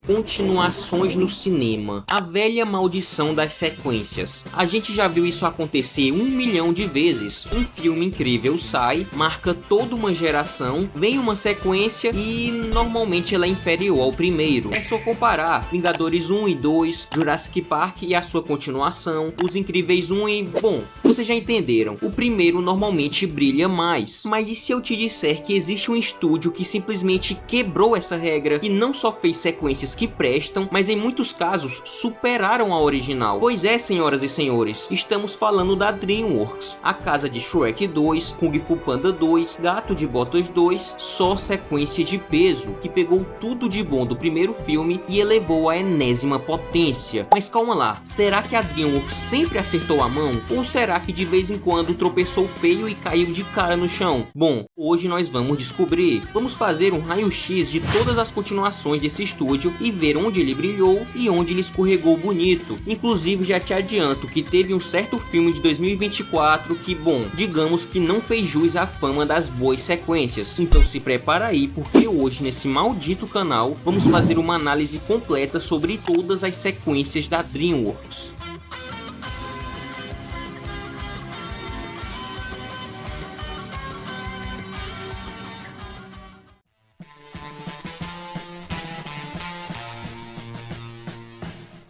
Continuações no cinema. A velha maldição das sequências. A gente já viu isso acontecer 1 milhão de vezes. Um filme incrível sai, marca toda uma geração, vem uma sequência e normalmente ela é inferior ao primeiro. É só comparar Vingadores 1 e 2, Jurassic Park e a sua continuação, Os Incríveis 1 e... bom, vocês já entenderam. O primeiro normalmente brilha mais. Mas e se eu te disser que existe um estúdio que simplesmente quebrou essa regra e não só fez sequências que prestam, mas em muitos casos superaram a original? Pois é, senhoras e senhores, estamos falando da DreamWorks, a casa de Shrek 2, Kung Fu Panda 2, Gato de Botas 2, só sequência de peso, que pegou tudo de bom do primeiro filme e elevou à enésima potência. Mas calma lá, será que a DreamWorks sempre acertou a mão? Ou será que de vez em quando tropeçou feio e caiu de cara no chão? Bom, hoje nós vamos descobrir. Vamos fazer um raio-x de todas as continuações desse estúdio e ver onde ele brilhou e onde ele escorregou bonito. Inclusive já te adianto que teve um certo filme de 2024 que, bom, digamos que não fez jus à fama das boas sequências. Então se prepara aí, porque hoje nesse maldito canal vamos fazer uma análise completa sobre todas as sequências da DreamWorks.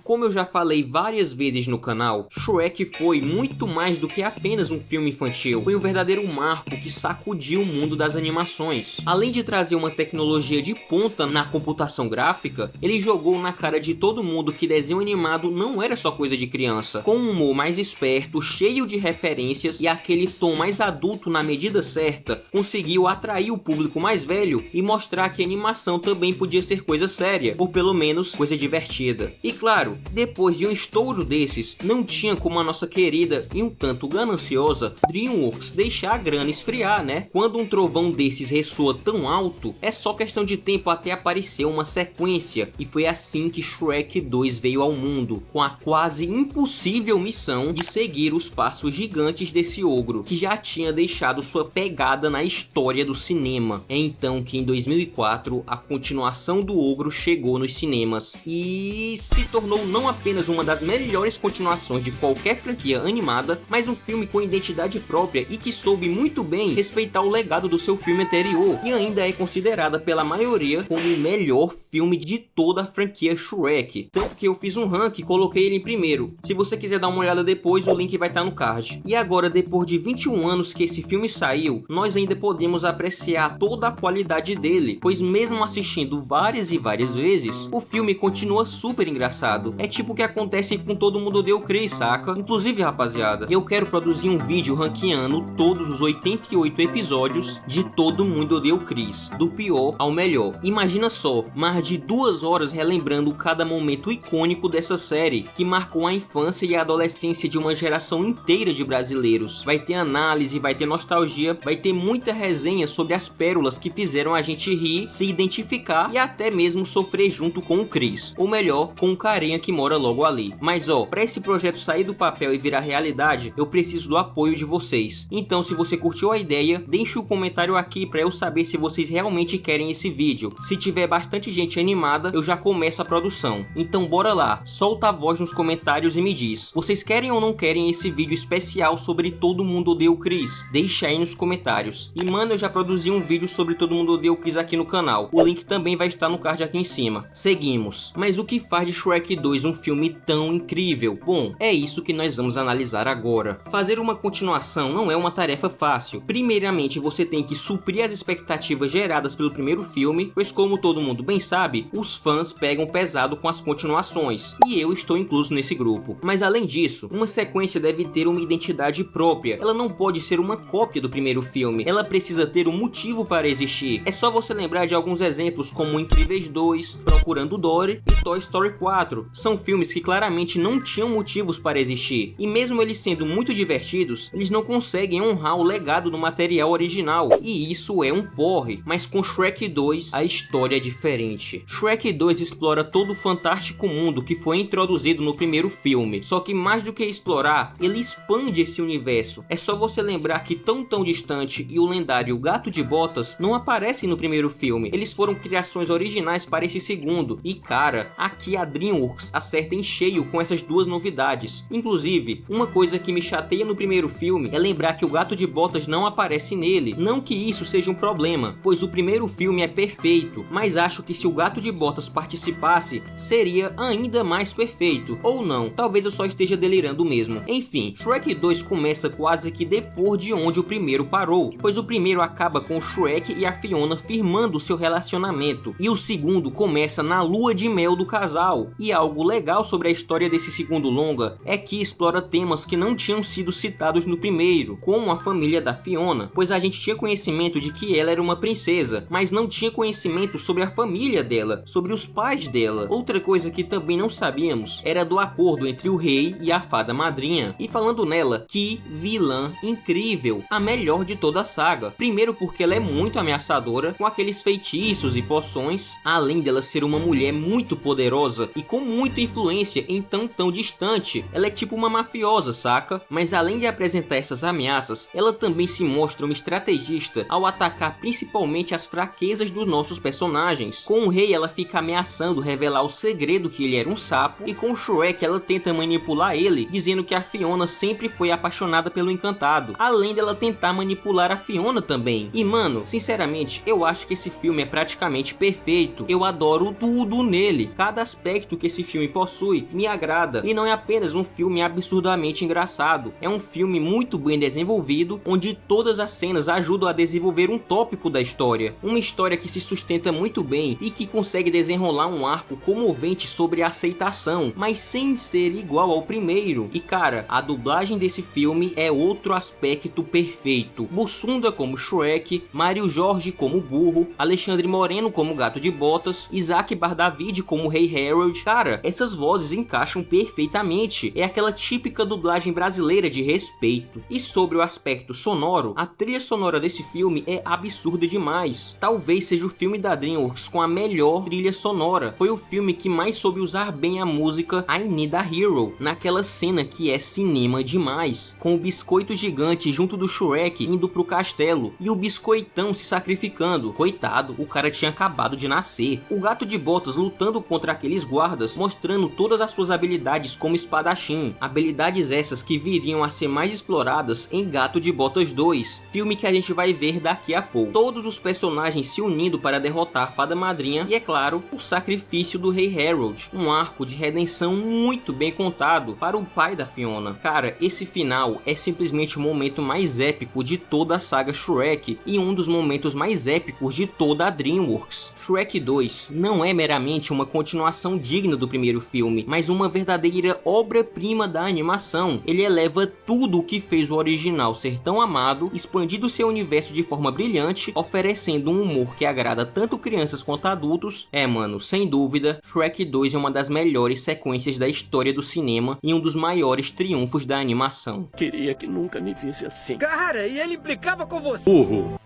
Como eu já falei várias vezes no canal, Shrek foi muito mais do que apenas um filme infantil. Foi um verdadeiro marco que sacudiu o mundo das animações. Além de trazer uma tecnologia de ponta na computação gráfica, ele jogou na cara de todo mundo que desenho animado não era só coisa de criança. Com um humor mais esperto, cheio de referências e aquele tom mais adulto na medida certa, conseguiu atrair o público mais velho e mostrar que a animação também podia ser coisa séria, ou pelo menos coisa divertida. E claro, depois de um estouro desses, não tinha como a nossa querida e um tanto gananciosa DreamWorks deixar a grana esfriar, né? Quando um trovão desses ressoa tão alto, é só questão de tempo até aparecer uma sequência, e foi assim que Shrek 2 veio ao mundo, com a quase impossível missão de seguir os passos gigantes desse ogro, que já tinha deixado sua pegada na história do cinema. É então que em 2004 a continuação do ogro chegou nos cinemas e se tornou não apenas uma das melhores continuações de qualquer franquia animada, mas um filme com identidade própria e que soube muito bem respeitar o legado do seu filme anterior, e ainda é considerada pela maioria como o melhor filme de toda a franquia Shrek. Tanto que eu fiz um ranking e coloquei ele em primeiro. Se você quiser dar uma olhada depois, o link vai estar no card. E agora, depois de 21 anos que esse filme saiu, nós ainda podemos apreciar toda a qualidade dele, pois mesmo assistindo várias e várias vezes, o filme continua super engraçado. É tipo o que acontece com Todo Mundo Odeia o Chris, saca? Inclusive, rapaziada, eu quero produzir um vídeo ranqueando todos os 88 episódios de Todo Mundo Odeia o Chris, do pior ao melhor. Imagina só, mais de 2 horas relembrando cada momento icônico dessa série, que marcou a infância e a adolescência de uma geração inteira de brasileiros. Vai ter análise, vai ter nostalgia, vai ter muita resenha sobre as pérolas que fizeram a gente rir, se identificar e até mesmo sofrer junto com o Chris, ou melhor, com o carinha que mora logo ali. Mas ó, para esse projeto sair do papel e virar realidade, eu preciso do apoio de vocês. Então se você curtiu a ideia, deixe um comentário aqui para eu saber se vocês realmente querem esse vídeo. Se tiver bastante gente animada, eu já começo a produção. Então bora lá, solta a voz nos comentários e me diz, vocês querem ou não querem esse vídeo especial sobre Todo Mundo Odeia o Chris? Deixa aí nos comentários. E mano, eu já produzi um vídeo sobre Todo Mundo Odeia o Chris aqui no canal. O link também vai estar no card aqui em cima. Seguimos. Mas o que faz de Shrek 2 um filme tão incrível? Bom, é isso que nós vamos analisar agora. Fazer uma continuação não é uma tarefa fácil. Primeiramente, você tem que suprir as expectativas geradas pelo primeiro filme, pois como todo mundo bem sabe, os fãs pegam pesado com as continuações, e eu estou incluso nesse grupo. Mas além disso, uma sequência deve ter uma identidade própria. Ela não pode ser uma cópia do primeiro filme, ela precisa ter um motivo para existir. É só você lembrar de alguns exemplos como Incríveis 2, Procurando Dory e Toy Story 4. São filmes que claramente não tinham motivos para existir, e mesmo eles sendo muito divertidos, eles não conseguem honrar o legado do material original, e isso é um porre. Mas com Shrek 2 a história é diferente. Shrek 2 explora todo o fantástico mundo que foi introduzido no primeiro filme, só que mais do que explorar, ele expande esse universo. É só você lembrar que Tão Distante e o lendário Gato de Botas não aparecem no primeiro filme, eles foram criações originais para esse segundo, e cara, aqui a DreamWorks acerta em cheio com essas duas novidades. Inclusive, uma coisa que me chateia no primeiro filme é lembrar que o Gato de Botas não aparece nele. Não que isso seja um problema, pois o primeiro filme é perfeito, mas acho que se o Gato de Botas participasse, seria ainda mais perfeito. Ou não, talvez eu só esteja delirando mesmo. Enfim, Shrek 2 começa quase que depois de onde o primeiro parou, pois o primeiro acaba com o Shrek e a Fiona firmando seu relacionamento, e o segundo começa na lua de mel do casal. E algo legal sobre a história desse segundo longa é que explora temas que não tinham sido citados no primeiro, como a família da Fiona, pois a gente tinha conhecimento de que ela era uma princesa, mas não tinha conhecimento sobre a família dela, sobre os pais dela. Outra coisa que também não sabíamos era do acordo entre o rei e a fada madrinha. E falando nela, que vilã incrível, a melhor de toda a saga. Primeiro porque ela é muito ameaçadora, com aqueles feitiços e poções, além dela ser uma mulher muito poderosa e com muita influência em Tão Distante. Ela é tipo uma mafiosa, saca? Mas além de apresentar essas ameaças, ela também se mostra uma estrategista ao atacar principalmente as fraquezas dos nossos personagens. Com o rei ela fica ameaçando revelar o segredo que ele era um sapo, e com o Shrek ela tenta manipular ele, dizendo que a Fiona sempre foi apaixonada pelo Encantado, além dela tentar manipular a Fiona também. E mano, sinceramente, eu acho que esse filme é praticamente perfeito. Eu adoro tudo nele. Cada aspecto que esse filme possui me agrada, e não é apenas um filme absurdamente engraçado. É um filme muito bem desenvolvido, onde todas as cenas ajudam a desenvolver um tópico da história. Uma história que se sustenta muito bem e que consegue desenrolar um arco comovente sobre a aceitação, mas sem ser igual ao primeiro. E cara, a dublagem desse filme é outro aspecto perfeito. Bussunda como Shrek, Mário Jorge como Burro, Alexandre Moreno como Gato de Botas, Isaac Bardavid como Rei Harold. Cara, essas vozes encaixam perfeitamente. É aquela típica dublagem brasileira de respeito. E sobre o aspecto sonoro, a trilha sonora desse filme é absurda demais. Talvez seja o filme da DreamWorks com a melhor trilha sonora. Foi o filme que mais soube usar bem a música I Need a Hero, naquela cena que é cinema demais, com o biscoito gigante junto do Shrek indo pro castelo, e o biscoitão se sacrificando. Coitado, o cara tinha acabado de nascer. O Gato de Botas lutando contra aqueles guardas, mostrando todas as suas habilidades como espadachim. Habilidades essas que viriam a ser mais exploradas em Gato de Botas 2, filme que a gente vai ver daqui a pouco. Todos os personagens se unindo para derrotar a fada madrinha e, é claro, o sacrifício do Rei Harold, um arco de redenção muito bem contado para o pai da Fiona. Cara, esse final é simplesmente o momento mais épico de toda a saga Shrek e um dos momentos mais épicos de toda a DreamWorks. Shrek 2 não é meramente uma continuação digna do primeiro filme, mas uma verdadeira obra-prima da animação. Ele eleva tudo o que fez o original ser tão amado, expandindo seu universo de forma brilhante, oferecendo um humor que agrada tanto crianças quanto adultos. É mano, sem dúvida, Shrek 2 é uma das melhores sequências da história do cinema e um dos maiores triunfos da animação. Queria que nunca me visse assim. Cara, e ele implicava com você. Burro.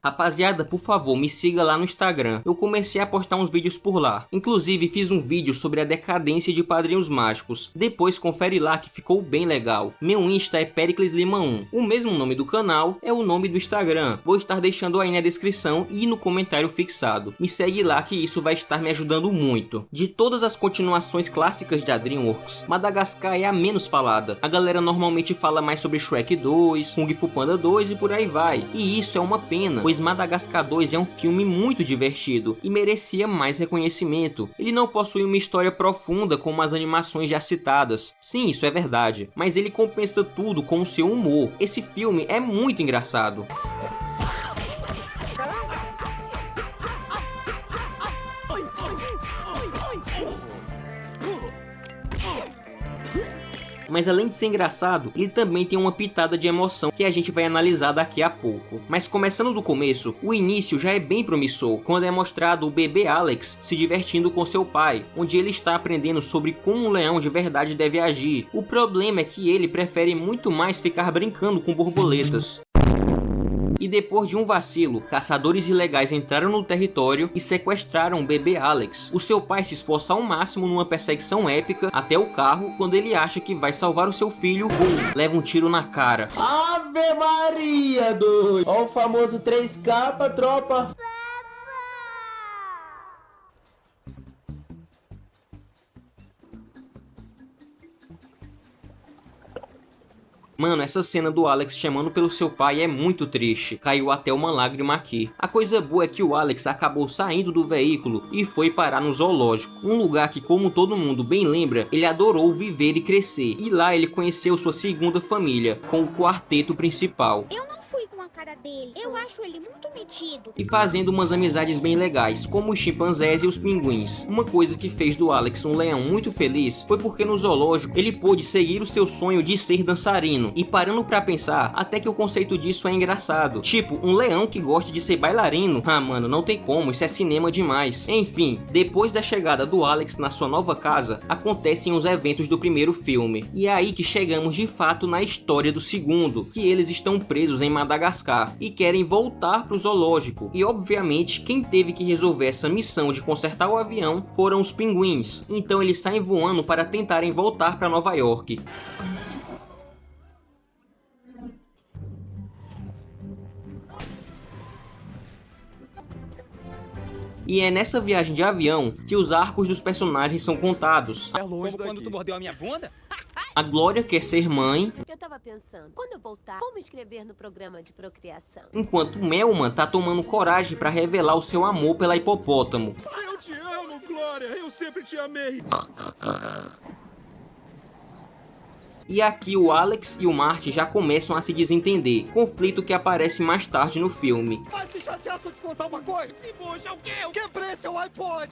Rapaziada, por favor, me siga lá no Instagram. Eu comecei a postar uns vídeos por lá. Inclusive, fiz um vídeo sobre a decadência de Padrinhos Mágicos. Depois confere lá que ficou bem legal. Meu Insta é Pericles Lima 1. O mesmo nome do canal é o nome do Instagram. Vou estar deixando aí na descrição e no comentário fixado. Me segue lá que isso vai estar me ajudando muito. De todas as continuações clássicas da DreamWorks, Madagascar é a menos falada. A galera normalmente fala mais sobre Shrek 2, Kung Fu Panda 2 e por aí vai. E isso é uma pena, pois Madagascar 2 é um filme muito divertido e merecia mais reconhecimento. Ele não possui uma história profunda como as animações já citadas. Sim, isso é verdade, mas ele compensa tudo com o seu humor. Esse filme é muito engraçado. mas além de ser engraçado, ele também tem uma pitada de emoção que a gente vai analisar daqui a pouco. Mas começando do começo, o início já é bem promissor, quando é mostrado o bebê Alex se divertindo com seu pai, onde ele está aprendendo sobre como um leão de verdade deve agir. O problema é que ele prefere muito mais ficar brincando com borboletas. E depois de um vacilo, caçadores ilegais entraram no território e sequestraram o bebê Alex. O seu pai se esforça ao máximo numa perseguição épica até o carro, quando ele acha que vai salvar o seu filho, leva um tiro na cara. Ave Maria, doido! Ó o famoso 3K, tropa! Mano, essa cena do Alex chamando pelo seu pai é muito triste, caiu até uma lágrima aqui. A coisa boa é que o Alex acabou saindo do veículo e foi parar no zoológico, um lugar que, como todo mundo bem lembra, ele adorou viver e crescer, e lá ele conheceu sua segunda família, com o quarteto principal. Eu não fui com a cara dele. Eu acho ele muito metido. E fazendo umas amizades bem legais, como os chimpanzés e os pinguins. Uma coisa que fez do Alex um leão muito feliz foi porque no zoológico ele pôde seguir o seu sonho de ser dançarino. E parando pra pensar, até que o conceito disso é engraçado. Tipo, um leão que gosta de ser bailarino? Ah, mano, não tem como, isso é cinema demais. Enfim, depois da chegada do Alex na sua nova casa, acontecem os eventos do primeiro filme. E é aí que chegamos de fato na história do segundo, que eles estão presos em Madagascar e querem voltar pro zoológico. E obviamente quem teve que resolver essa missão de consertar o avião foram os pinguins. Então eles saem voando para tentarem voltar para Nova York. E é nessa viagem de avião que os arcos dos personagens são contados. É longe quando tu mordeu a minha bunda? A Glória quer ser mãe, Eu tava pensando, quando eu voltar, vou me inscrever no programa de procriação. enquanto Melman tá tomando coragem para revelar o seu amor pela hipopótamo. Eu te amo, Glória. Eu sempre te amei. E aqui o Alex e o Marty já começam a se desentender, conflito que aparece mais tarde no filme. Vai se chatear se eu te contar uma coisa. Se bucha, o quê? Eu quebrei seu iPod.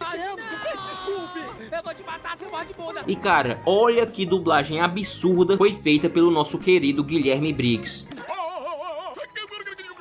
Desculpe. Eu vou te matar, seu morde bunda. E cara, olha que dublagem absurda foi feita pelo nosso querido Guilherme Briggs.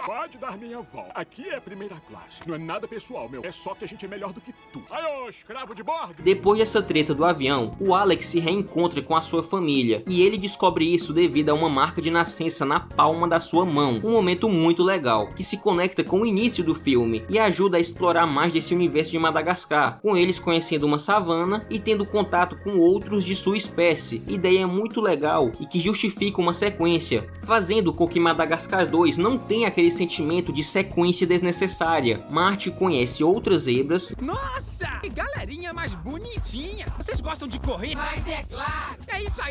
Pode dar minha volta. Aqui é primeira classe. Não é nada pessoal, meu. É só que a gente é melhor do que tu. Aí, ô, escravo de bordo. Depois dessa treta do avião, o Alex se reencontra com a sua família, e ele descobre isso devido a uma marca de nascença na palma da sua mão. Um momento muito legal, que se conecta com o início do filme, e ajuda a explorar mais desse universo de Madagascar, com eles conhecendo uma savana e tendo contato com outros de sua espécie. Ideia muito legal e que justifica uma sequência, fazendo com que Madagascar 2 não tenha aquele sentimento de sequência desnecessária. Marty conhece outras zebras. Nossa, que galerinha mais bonitinha. Vocês gostam de correr? Mas é claro. É isso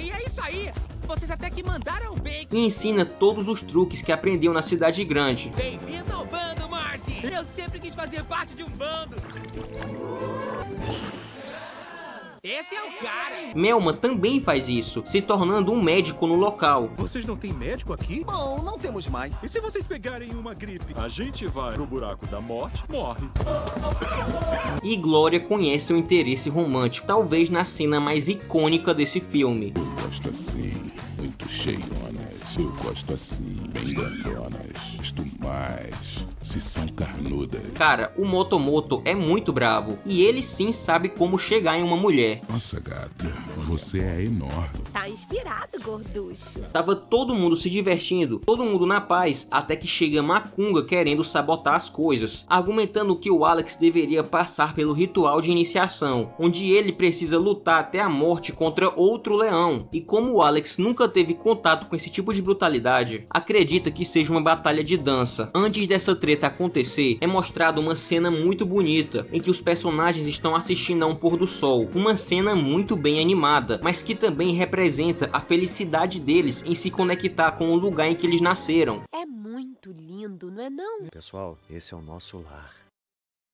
aí. Vocês até que mandaram bem. E ensina todos os truques que aprendeu na cidade grande. Bem-vindo ao bando, Marty. Eu sempre quis fazer parte de um bando. Esse é o cara. Melman também faz isso, se tornando um médico no local. Vocês não têm médico aqui? Bom, não temos mais. E se vocês pegarem uma gripe? A gente vai pro buraco da morte, morre. E Glória conhece o interesse romântico, talvez na cena mais icônica desse filme. Eu gosto assim, muito cheionas. Eu gosto assim, bem grandonas. Isto mais, se são carnudas. Cara, o Motomoto é muito brabo, e ele sim sabe como chegar em uma mulher. Nossa, gata, você é enorme. Tá inspirado, gorducho. Tava todo mundo se divertindo, todo mundo na paz, até que chega Macunga querendo sabotar as coisas, argumentando que o Alex deveria passar pelo ritual de iniciação, onde ele precisa lutar até a morte contra outro leão. E como o Alex nunca teve contato com esse tipo de brutalidade, acredita que seja uma batalha de dança. Antes dessa treta acontecer, é mostrada uma cena muito bonita, em que os personagens estão assistindo a um pôr do sol. Uma cena muito bem animada, mas que também representa a felicidade deles em se conectar com o lugar em que eles nasceram. É muito lindo, não é não? Pessoal, esse é o nosso lar.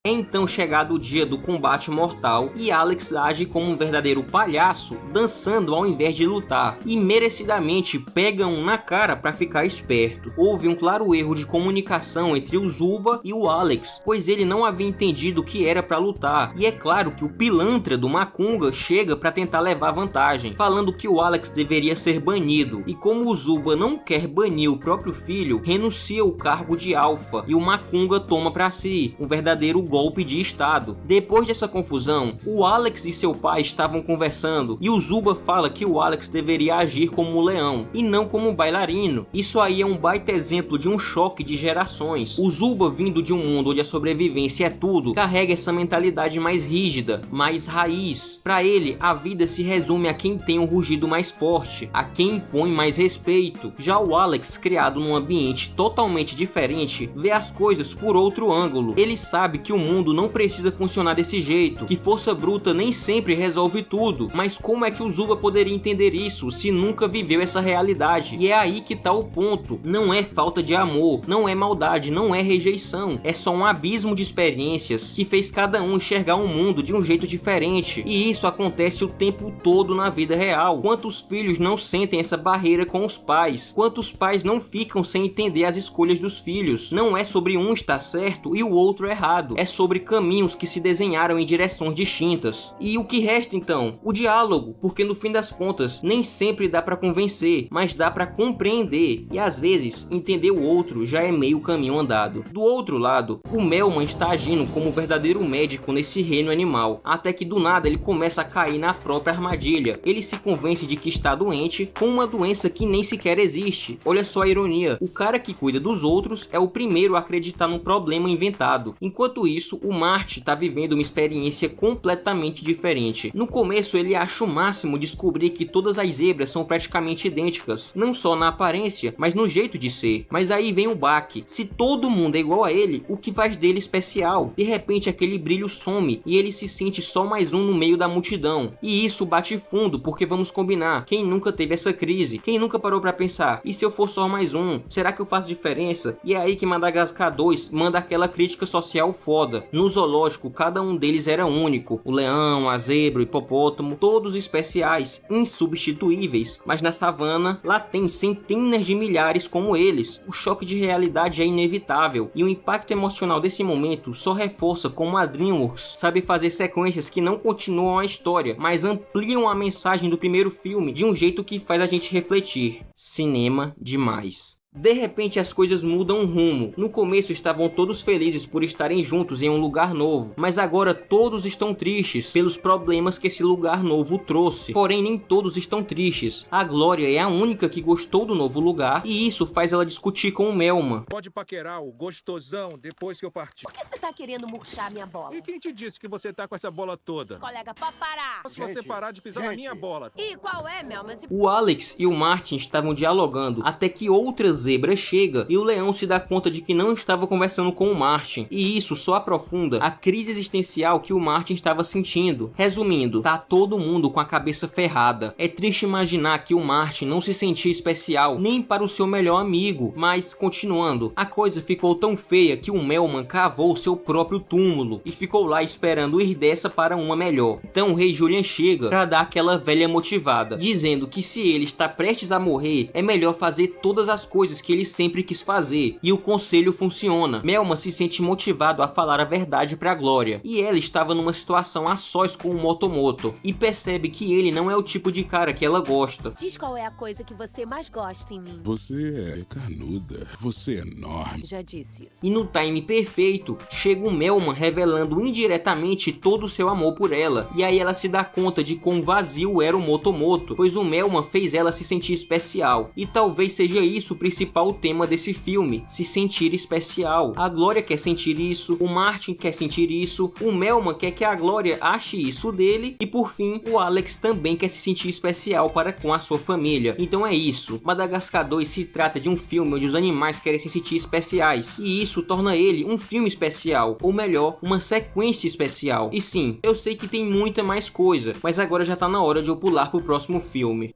É então chegado o dia do combate mortal e Alex age como um verdadeiro palhaço, dançando ao invés de lutar, e merecidamente pega um na cara para ficar esperto. Houve um claro erro de comunicação entre o Zuba e o Alex, pois ele não havia entendido que era para lutar, e é claro que o pilantra do Macunga chega para tentar levar vantagem, falando que o Alex deveria ser banido, e como o Zuba não quer banir o próprio filho, renuncia o cargo de alfa, e o Macunga toma para si um verdadeiro golpe de estado. Depois dessa confusão, o Alex e seu pai estavam conversando, e o Zuba fala que o Alex deveria agir como um leão, e não como um bailarino. Isso aí é um baita exemplo de um choque de gerações. O Zuba, vindo de um mundo onde a sobrevivência é tudo, carrega essa mentalidade mais rígida, mais raiz. Para ele, a vida se resume a quem tem um rugido mais forte, a quem impõe mais respeito. Já o Alex, criado num ambiente totalmente diferente, vê as coisas por outro ângulo. Ele sabe que o mundo não precisa funcionar desse jeito, que força bruta nem sempre resolve tudo, mas como é que o Zuba poderia entender isso se nunca viveu essa realidade? E é aí que tá o ponto. Não é falta de amor, não é maldade, não é rejeição, é só um abismo de experiências que fez cada um enxergar o mundo de um jeito diferente, e isso acontece o tempo todo na vida real. Quantos filhos não sentem essa barreira com os pais? Quantos pais não ficam sem entender as escolhas dos filhos? Não é sobre um estar certo e o outro errado, é sobre caminhos que se desenharam em direções distintas. E o que resta então? O diálogo, porque no fim das contas nem sempre dá pra convencer, mas dá pra compreender, e às vezes entender o outro já é meio caminho andado. Do outro lado, o Melman está agindo como um verdadeiro médico nesse reino animal, até que do nada ele começa a cair na própria armadilha. Ele se convence de que está doente com uma doença que nem sequer existe. Olha só a ironia, o cara que cuida dos outros é o primeiro a acreditar num problema inventado. Enquanto isso, o Marty está vivendo uma experiência completamente diferente. No começo ele acha o máximo descobrir que todas as zebras são praticamente idênticas, não só na aparência, mas no jeito de ser. Mas aí vem o baque. Se todo mundo é igual a ele, o que faz dele especial? De repente aquele brilho some e ele se sente só mais um no meio da multidão. E isso bate fundo, porque vamos combinar, quem nunca teve essa crise? Quem nunca parou pra pensar, e se eu for só mais um? Será que eu faço diferença? E é aí que Madagascar 2 manda aquela crítica social foda. No zoológico, cada um deles era único. O leão, a zebra, o hipopótamo, todos especiais, insubstituíveis. Mas na savana, lá tem centenas de milhares como eles. O choque de realidade é inevitável, e o impacto emocional desse momento só reforça como a DreamWorks sabe fazer sequências que não continuam a história, mas ampliam a mensagem do primeiro filme de um jeito que faz a gente refletir. Cinema demais. De repente as coisas mudam rumo. No começo estavam todos felizes por estarem juntos em um lugar novo, mas agora todos estão tristes pelos problemas que esse lugar novo trouxe. Porém nem todos estão tristes. A Glória é a única que gostou do novo lugar, e isso faz ela discutir com o Melman. Pode paquerar o gostosão depois que eu partir. Por que você tá querendo murchar minha bola? E quem te disse que você tá com essa bola toda? Colega, pode parar. Se você parar de pisar na minha bola. E qual é, Mel? Mas O Alex e o Martin estavam dialogando até que outra zebra chega e o leão se dá conta de que não estava conversando com o Martin, e isso só aprofunda a crise existencial que o Martin estava sentindo. Resumindo, tá todo mundo com a cabeça ferrada. É triste imaginar que o Martin não se sentia especial nem para o seu melhor amigo, mas continuando, a coisa ficou tão feia que o Melman cavou seu próprio túmulo e ficou lá esperando ir dessa para uma melhor. Então o rei Julian chega para dar aquela velha motivada, dizendo que se ele está prestes a morrer, é melhor fazer todas as coisas que ele sempre quis fazer, e o conselho funciona. Melman se sente motivado a falar a verdade pra Glória, e ela estava numa situação a sós com o Motomoto, e percebe que ele não é o tipo de cara que ela gosta. diz qual é a coisa que você mais gosta em mim. Você é carnuda. Você é enorme. Já disse isso. E no time perfeito, chega o Melman revelando indiretamente todo o seu amor por ela, e aí ela se dá conta de quão vazio era o Motomoto, pois o Melman fez ela se sentir especial, e talvez seja isso o principal tema desse filme, se sentir especial. A Glória quer sentir isso, o Martin quer sentir isso, o Melman quer que a Glória ache isso dele, e por fim, o Alex também quer se sentir especial para com a sua família. Então é isso, Madagascar 2 se trata de um filme onde os animais querem se sentir especiais, e isso torna ele um filme especial, ou melhor, uma sequência especial. E sim, eu sei que tem muita mais coisa, mas agora já tá na hora de eu pular pro próximo filme.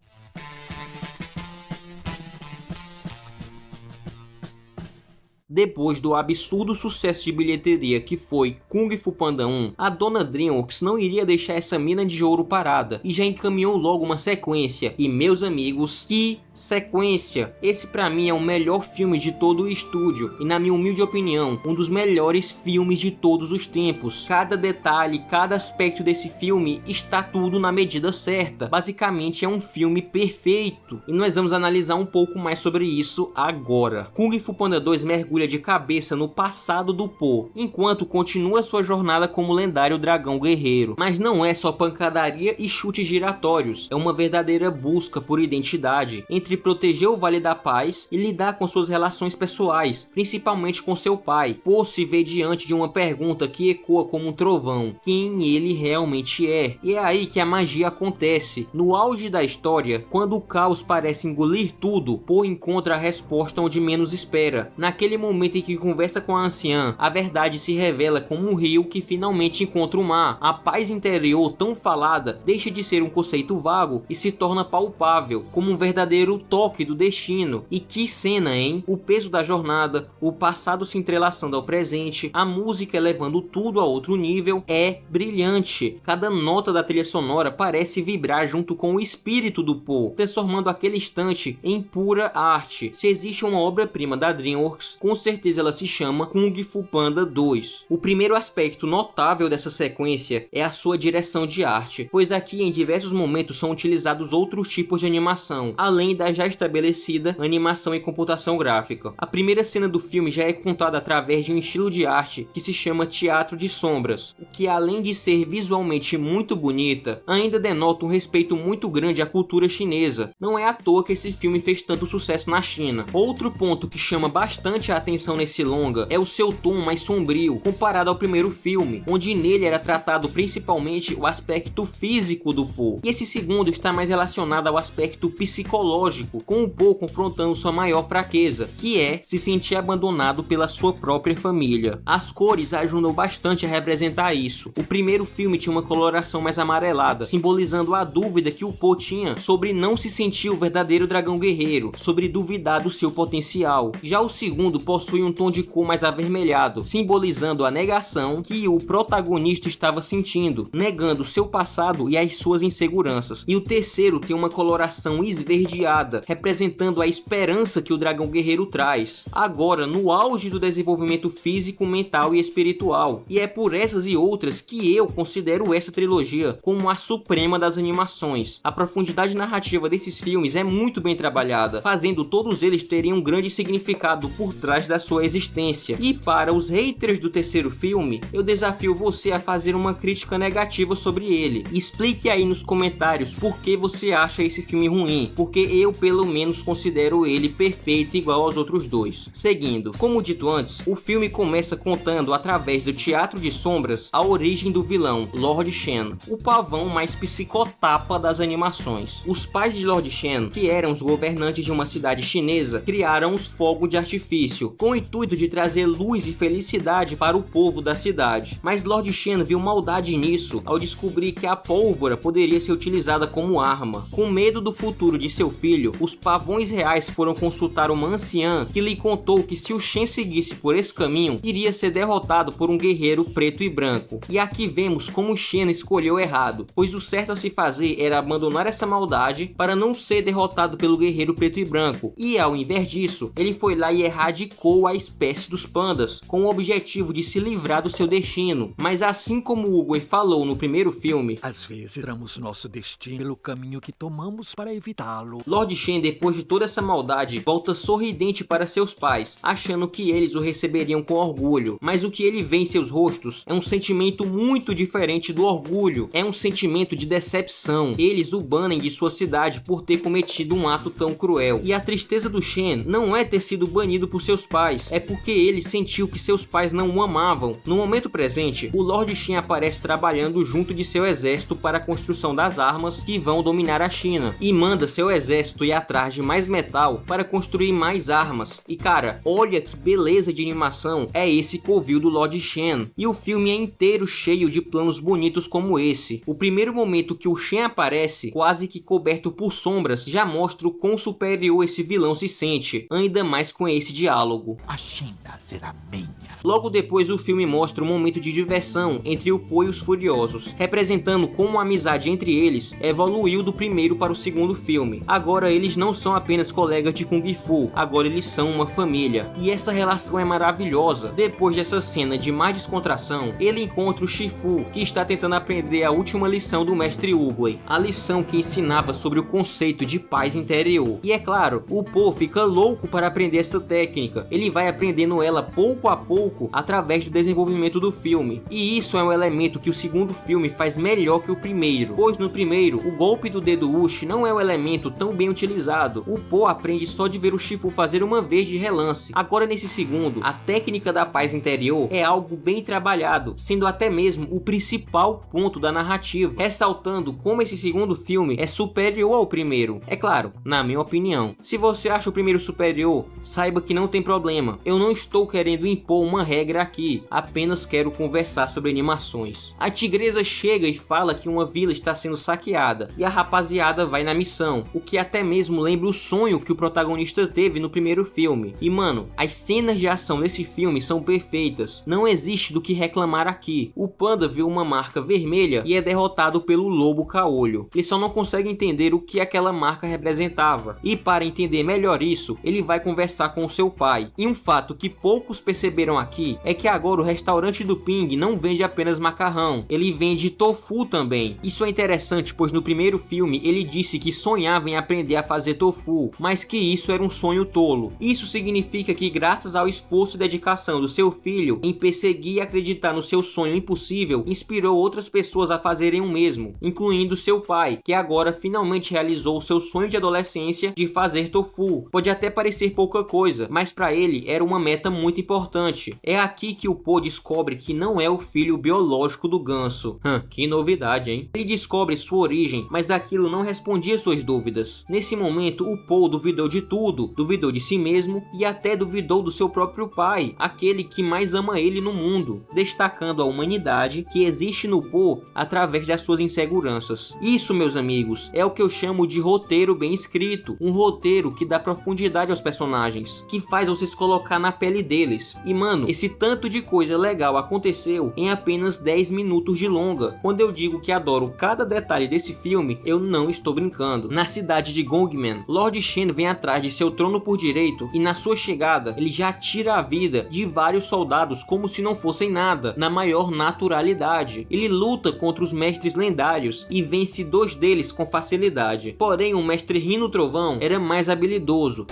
Depois do absurdo sucesso de bilheteria que foi Kung Fu Panda 1, a dona DreamWorks não iria deixar essa mina de ouro parada e já encaminhou logo uma sequência. E meus amigos, que sequência! Esse pra mim é o melhor filme de todo o estúdio e, na minha humilde opinião, um dos melhores filmes de todos os tempos. Cada detalhe, cada aspecto desse filme está tudo na medida certa. Basicamente é um filme perfeito e nós vamos analisar um pouco mais sobre isso agora. Kung Fu Panda 2 mergulha de cabeça no passado do Po, enquanto continua sua jornada como lendário dragão guerreiro. Mas não é só pancadaria e chutes giratórios, é uma verdadeira busca por identidade, entre proteger o Vale da Paz e lidar com suas relações pessoais, principalmente com seu pai. Po se vê diante de uma pergunta que ecoa como um trovão: quem ele realmente é? E é aí que a magia acontece. No auge da história, quando o caos parece engolir tudo, Po encontra a resposta onde menos espera. Naquele momento em que conversa com a anciã, a verdade se revela como um rio que finalmente encontra o mar. A paz interior tão falada deixa de ser um conceito vago e se torna palpável, como um verdadeiro toque do destino. E que cena, hein? O peso da jornada, o passado se entrelaçando ao presente, a música elevando tudo a outro nível, é brilhante. Cada nota da trilha sonora parece vibrar junto com o espírito do Po, transformando aquele instante em pura arte. Se existe uma obra-prima da DreamWorks, com certeza ela se chama Kung Fu Panda 2. O primeiro aspecto notável dessa sequência é a sua direção de arte, pois aqui em diversos momentos são utilizados outros tipos de animação, além da já estabelecida animação e computação gráfica. A primeira cena do filme já é contada através de um estilo de arte que se chama teatro de sombras, o que, além de ser visualmente muito bonita, ainda denota um respeito muito grande à cultura chinesa. Não é à toa que esse filme fez tanto sucesso na China. Outro ponto que chama bastante a atenção nesse longa é o seu tom mais sombrio, comparado ao primeiro filme, onde nele era tratado principalmente o aspecto físico do Po, e esse segundo está mais relacionado ao aspecto psicológico, com o Po confrontando sua maior fraqueza, que é se sentir abandonado pela sua própria família. As cores ajudam bastante a representar isso. O primeiro filme tinha uma coloração mais amarelada, simbolizando a dúvida que o Po tinha sobre não se sentir o verdadeiro dragão guerreiro, sobre duvidar do seu potencial. Já o segundo possui um tom de cor mais avermelhado, simbolizando a negação que o protagonista estava sentindo, negando seu passado e as suas inseguranças. E o terceiro tem uma coloração esverdeada, representando a esperança que o dragão guerreiro traz, agora no auge do desenvolvimento físico, mental e espiritual. E é por essas e outras que eu considero essa trilogia como a suprema das animações. A profundidade narrativa desses filmes é muito bem trabalhada, fazendo todos eles terem um grande significado por trás da sua existência. E para os haters do terceiro filme, eu desafio você a fazer uma crítica negativa sobre ele. Explique aí nos comentários por que você acha esse filme ruim, porque eu pelo menos considero ele perfeito igual aos outros dois. Seguindo, como dito antes, o filme começa contando através do teatro de sombras a origem do vilão, Lord Shen, o pavão mais psicotapa das animações. Os pais de Lord Shen, que eram os governantes de uma cidade chinesa, criaram os fogos de artifício, com o intuito de trazer luz e felicidade para o povo da cidade. Mas Lord Shen viu maldade nisso ao descobrir que a pólvora poderia ser utilizada como arma. Com medo do futuro de seu filho, os pavões reais foram consultar uma anciã que lhe contou que se o Shen seguisse por esse caminho, iria ser derrotado por um guerreiro preto e branco. E aqui vemos como o Shen escolheu errado, pois o certo a se fazer era abandonar essa maldade para não ser derrotado pelo guerreiro preto e branco. E ao invés disso, ele foi lá e erradicou a espécie dos pandas, com o objetivo de se livrar do seu destino. Mas assim como o Hugo falou no primeiro filme, às vezes erramos nosso destino pelo caminho que tomamos para evitá-lo. Lord Shen, depois de toda essa maldade, volta sorridente para seus pais, achando que eles o receberiam com orgulho. Mas o que ele vê em seus rostos é um sentimento muito diferente do orgulho, é um sentimento de decepção. Eles o banem de sua cidade por ter cometido um ato tão cruel. E a tristeza do Shen não é ter sido banido por seus pais, é porque ele sentiu que seus pais não o amavam. No momento presente, o Lord Shen aparece trabalhando junto de seu exército para a construção das armas que vão dominar a China, e manda seu exército ir atrás de mais metal para construir mais armas. E cara, olha que beleza de animação é esse covil do Lord Shen. E o filme é inteiro cheio de planos bonitos como esse. O primeiro momento que o Shen aparece, quase que coberto por sombras, já mostra o quão superior esse vilão se sente, ainda mais com esse diálogo. diálogo. A China será minha. Logo depois o filme mostra um momento de diversão entre o Po e os Furiosos, representando como a amizade entre eles evoluiu do primeiro para o segundo filme. Agora eles não são apenas colegas de Kung Fu, agora eles são uma família. E essa relação é maravilhosa. Depois dessa cena de mais descontração, ele encontra o Shifu, que está tentando aprender a última lição do mestre Oogway, a lição que ensinava sobre o conceito de paz interior. E é claro, o Po fica louco para aprender essa técnica. Ele vai aprendendo ela pouco a pouco através do desenvolvimento do filme. E isso é um elemento que o segundo filme faz melhor que o primeiro, pois no primeiro, o golpe do dedo Uchi não é um elemento tão bem utilizado. O Po aprende só de ver o Shifu fazer uma vez de relance. Agora nesse segundo, a técnica da paz interior é algo bem trabalhado, sendo até mesmo o principal ponto da narrativa, ressaltando como esse segundo filme é superior ao primeiro. É claro, na minha opinião. Se você acha o primeiro superior, saiba que não tem problema. Eu não estou querendo impor uma regra aqui, apenas quero conversar sobre animações. A tigresa chega e fala que uma vila está sendo saqueada e a rapaziada vai na missão, o que até mesmo lembra o sonho que o protagonista teve no primeiro filme. E mano, as cenas de ação nesse filme são perfeitas, não existe do que reclamar aqui. O panda vê uma marca vermelha e é derrotado pelo lobo caolho. Ele só não consegue entender o que aquela marca representava, e para entender melhor isso, ele vai conversar com o seu pai. E um fato que poucos perceberam aqui é que agora o restaurante do Ping não vende apenas macarrão, ele vende tofu também. Isso é interessante, pois no primeiro filme ele disse que sonhava em aprender a fazer tofu, mas que isso era um sonho tolo. Isso significa que graças ao esforço e dedicação do seu filho em perseguir e acreditar no seu sonho impossível, inspirou outras pessoas a fazerem o mesmo, incluindo seu pai, que agora finalmente realizou o seu sonho de adolescência de fazer tofu. Pode até parecer pouca coisa, mas para ele era uma meta muito importante. É aqui que o Po descobre que não é o filho biológico do ganso. Que novidade, hein? Ele descobre sua origem, mas aquilo não respondia suas dúvidas. Nesse momento, o Po duvidou de tudo, duvidou de si mesmo e até duvidou do seu próprio pai, aquele que mais ama ele no mundo, destacando a humanidade que existe no Po através das suas inseguranças. Isso, meus amigos, é o que eu chamo de roteiro bem escrito, um roteiro que dá profundidade aos personagens, que faz você se colocar na pele deles. E mano, esse tanto de coisa legal aconteceu em apenas 10 minutos de longa. Quando eu digo que adoro cada detalhe desse filme, eu não estou brincando. Na cidade de Gongmen, Lord Shen vem atrás de seu trono por direito e na sua chegada, ele já tira a vida de vários soldados como se não fossem nada, na maior naturalidade. Ele luta contra os mestres lendários e vence 2 deles com facilidade. Porém, o mestre Rino Trovão era mais habilidoso.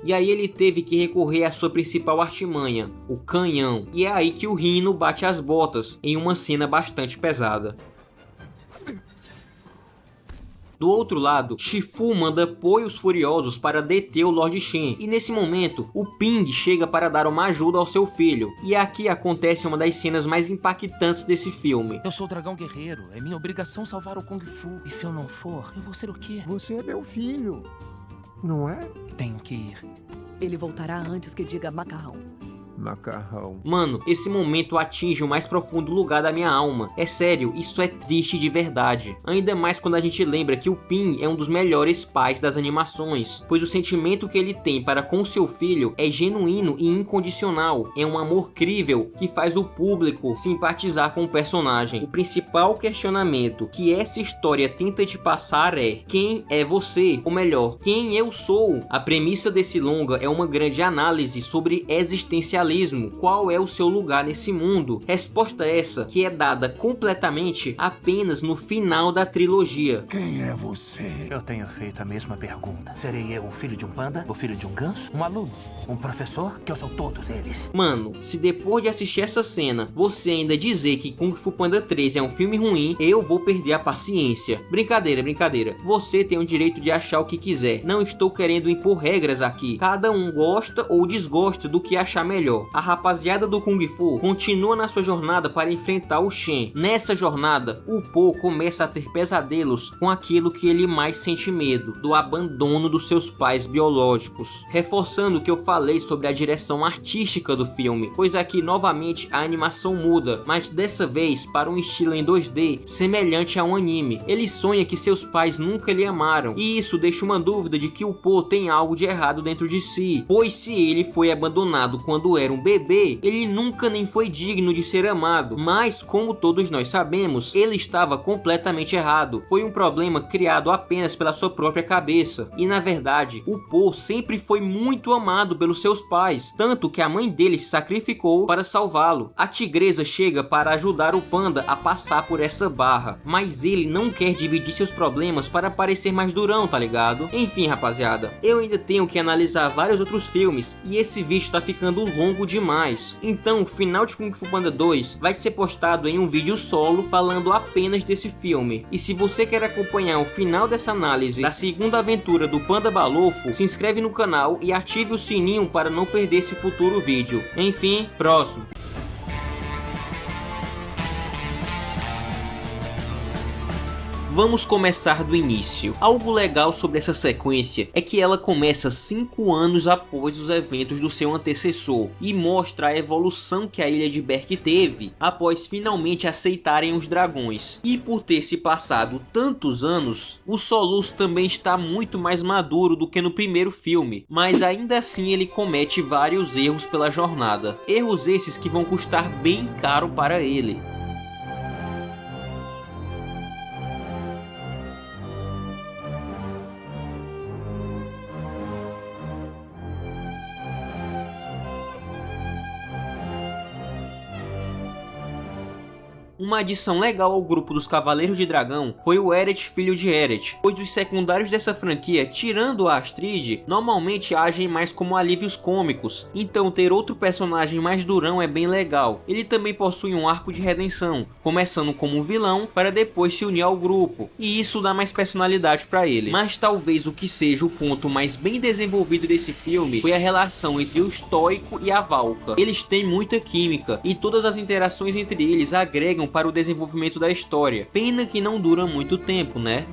E aí ele teve que recorrer à sua principal artimanha, o canhão. E é aí que o Rino bate as botas, em uma cena bastante pesada. Do outro lado, Shifu manda Po e os Furiosos para deter o Lord Shen, e nesse momento, o Ping chega para dar uma ajuda ao seu filho. E aqui acontece uma das cenas mais impactantes desse filme. Eu sou o dragão guerreiro, é minha obrigação salvar o Kung Fu. E se eu não for, eu vou ser o quê? Você é meu filho, não é? Tenho que ir. Ele voltará antes que diga macarrão. Macarrão. Mano, esse momento atinge o mais profundo lugar da minha alma. É sério, isso é triste de verdade. Ainda mais quando a gente lembra que o Ping é um dos melhores pais das animações, pois o sentimento que ele tem para com seu filho é genuíno e incondicional. É um amor crível que faz o público simpatizar com o personagem. O principal questionamento que essa história tenta te passar é: quem é você? Ou melhor, quem eu sou? A premissa desse longa é uma grande análise sobre existencialismo. Qual é o seu lugar nesse mundo? Resposta essa que é dada completamente apenas no final da trilogia. Quem é você? Eu tenho feito a mesma pergunta. Serei eu o filho de um panda? O filho de um ganso? Um aluno? Um professor? Que eu sou todos eles. Mano, se depois de assistir essa cena, você ainda dizer que Kung Fu Panda 3 é um filme ruim, eu vou perder a paciência. Brincadeira, brincadeira. Você tem o direito de achar o que quiser. Não estou querendo impor regras aqui. Cada um gosta ou desgosta do que achar melhor. melhor. A rapaziada do Kung Fu continua na sua jornada para enfrentar o Shen. Nessa jornada, o Po começa a ter pesadelos com aquilo que ele mais sente medo, do abandono dos seus pais biológicos. Reforçando o que eu falei sobre a direção artística do filme, pois aqui novamente a animação muda, mas dessa vez para um estilo em 2D semelhante a um anime. Ele sonha que seus pais nunca lhe amaram, e isso deixa uma dúvida de que o Po tem algo de errado dentro de si, pois se ele foi abandonado quando era um bebê, ele nunca nem foi digno de ser amado. Mas como todos nós sabemos, ele estava completamente errado. Foi um problema criado apenas pela sua própria cabeça, e na verdade o Po sempre foi muito amado pelos seus pais, tanto que a mãe dele se sacrificou para salvá-lo. A tigresa chega para ajudar o panda a passar por essa barra, mas ele não quer dividir seus problemas para parecer mais durão, tá ligado? Enfim, rapaziada, eu ainda tenho que analisar vários outros filmes e esse vídeo tá ficando longo demais. Então o final de Kung Fu Panda 2 vai ser postado em um vídeo solo falando apenas desse filme. E se você quer acompanhar o final dessa análise da segunda aventura do Panda Balofo, se inscreve no canal e ative o sininho para não perder esse futuro vídeo. Enfim, próximo. Vamos começar do início. Algo legal sobre essa sequência é que ela começa 5 anos após os eventos do seu antecessor e mostra a evolução que a ilha de Berk teve após finalmente aceitarem os dragões. E por ter se passado tantos anos, o Soluço também está muito mais maduro do que no primeiro filme, mas ainda assim ele comete vários erros pela jornada. Erros esses que vão custar bem caro para ele. Uma adição legal ao grupo dos Cavaleiros de Dragão foi o Eret, filho de Eret, pois os secundários dessa franquia, tirando a Astrid, normalmente agem mais como alívios cômicos, então ter outro personagem mais durão é bem legal. Ele também possui um arco de redenção, começando como um vilão para depois se unir ao grupo, e isso dá mais personalidade para ele. Mas talvez o que seja o ponto mais bem desenvolvido desse filme foi a relação entre o Stoico e a Valka. Eles têm muita química, e todas as interações entre eles agregam para o desenvolvimento da história. Pena que não dura muito tempo, né?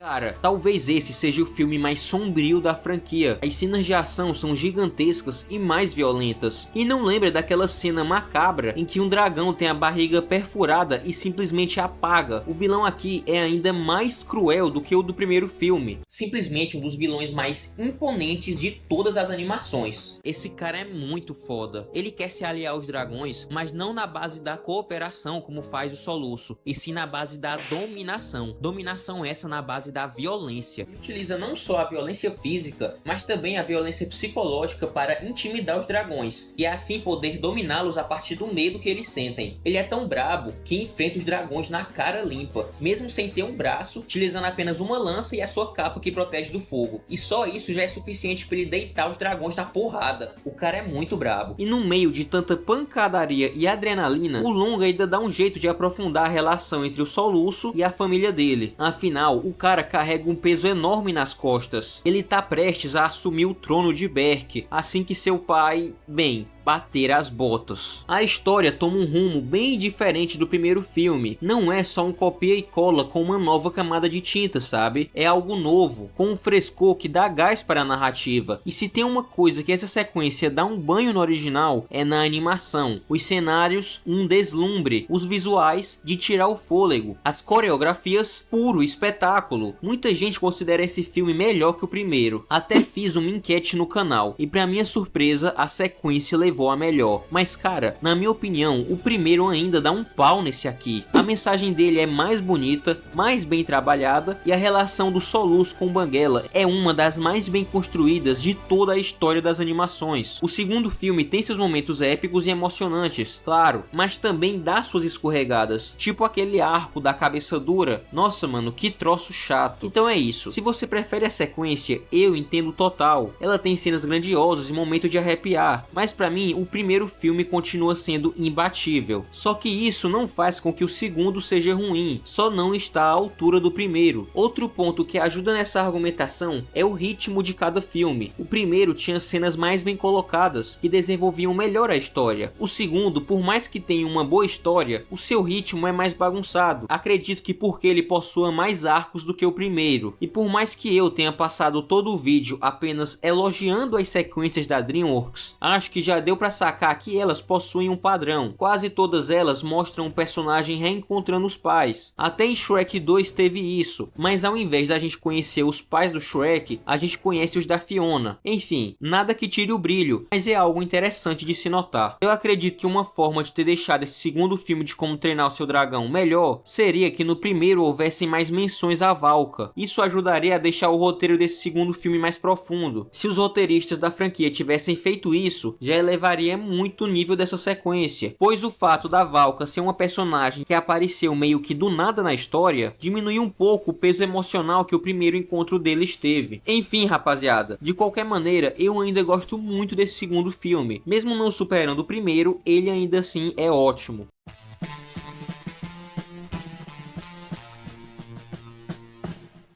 Cara, talvez esse seja o filme mais sombrio da franquia. As cenas de ação são gigantescas e mais violentas. E não lembra daquela cena macabra em que um dragão tem a barriga perfurada e simplesmente apaga. O vilão aqui é ainda mais cruel do que o do primeiro filme. Simplesmente um dos vilões mais imponentes de todas as animações. Esse cara é muito foda. Ele quer se aliar aos dragões, mas não na base da cooperação como faz o Soluço, e sim na base da dominação. Dominação essa na base da violência. Ele utiliza não só a violência física, mas também a violência psicológica para intimidar os dragões, e assim poder dominá-los a partir do medo que eles sentem. Ele é tão brabo que enfrenta os dragões na cara limpa, mesmo sem ter um braço, utilizando apenas uma lança e a sua capa que protege do fogo. E só isso já é suficiente para ele deitar os dragões na porrada. O cara é muito brabo. E no meio de tanta pancadaria e adrenalina, o longa ainda dá um jeito de aprofundar a relação entre o Soluço e a família dele. Afinal, o cara carrega um peso enorme nas costas. Ele tá prestes a assumir o trono de Berk, assim que seu pai, bem, bater as botas. A história toma um rumo bem diferente do primeiro filme. Não é só um copia e cola com uma nova camada de tinta, sabe? É algo novo, com um frescor que dá gás para a narrativa. E se tem uma coisa que essa sequência dá um banho no original, é na animação. Os cenários, um deslumbre. Os visuais, de tirar o fôlego. As coreografias, puro espetáculo. Muita gente considera esse filme melhor que o primeiro. Até fiz uma enquete no canal, e para minha surpresa, a sequência levou a melhor. Mas cara, na minha opinião, o primeiro ainda dá um pau nesse aqui. A mensagem dele é mais bonita, mais bem trabalhada, e a relação do Soluço com o Banguela é uma das mais bem construídas de toda a história das animações. O segundo filme tem seus momentos épicos e emocionantes, claro, mas também dá suas escorregadas, tipo aquele arco da cabeça dura. Nossa mano, que troço chato. Então é isso. Se você prefere a sequência, eu entendo total. Ela tem cenas grandiosas e momento de arrepiar, mas pra mim Porém, o primeiro filme continua sendo imbatível. Só que isso não faz com que o segundo seja ruim, só não está à altura do primeiro. Outro ponto que ajuda nessa argumentação é o ritmo de cada filme. O primeiro tinha cenas mais bem colocadas, que desenvolviam melhor a história. O segundo, por mais que tenha uma boa história, o seu ritmo é mais bagunçado. Acredito que porque ele possua mais arcos do que o primeiro. E por mais que eu tenha passado todo o vídeo apenas elogiando as sequências da DreamWorks, acho que já deu pra sacar que elas possuem um padrão. Quase todas elas mostram um personagem reencontrando os pais. Até em Shrek 2 teve isso, mas ao invés da gente conhecer os pais do Shrek, a gente conhece os da Fiona. Enfim, nada que tire o brilho, mas é algo interessante de se notar. Eu acredito que uma forma de ter deixado esse segundo filme de Como Treinar o Seu Dragão melhor seria que no primeiro houvessem mais menções à Valka. Isso ajudaria a deixar o roteiro desse segundo filme mais profundo. Se os roteiristas da franquia tivessem feito isso, já elevaria muito o nível dessa sequência, pois o fato da Valka ser uma personagem que apareceu meio que do nada na história, diminui um pouco o peso emocional que o primeiro encontro deles teve. Enfim, rapaziada, de qualquer maneira, eu ainda gosto muito desse segundo filme. Mesmo não superando o primeiro, ele ainda assim é ótimo.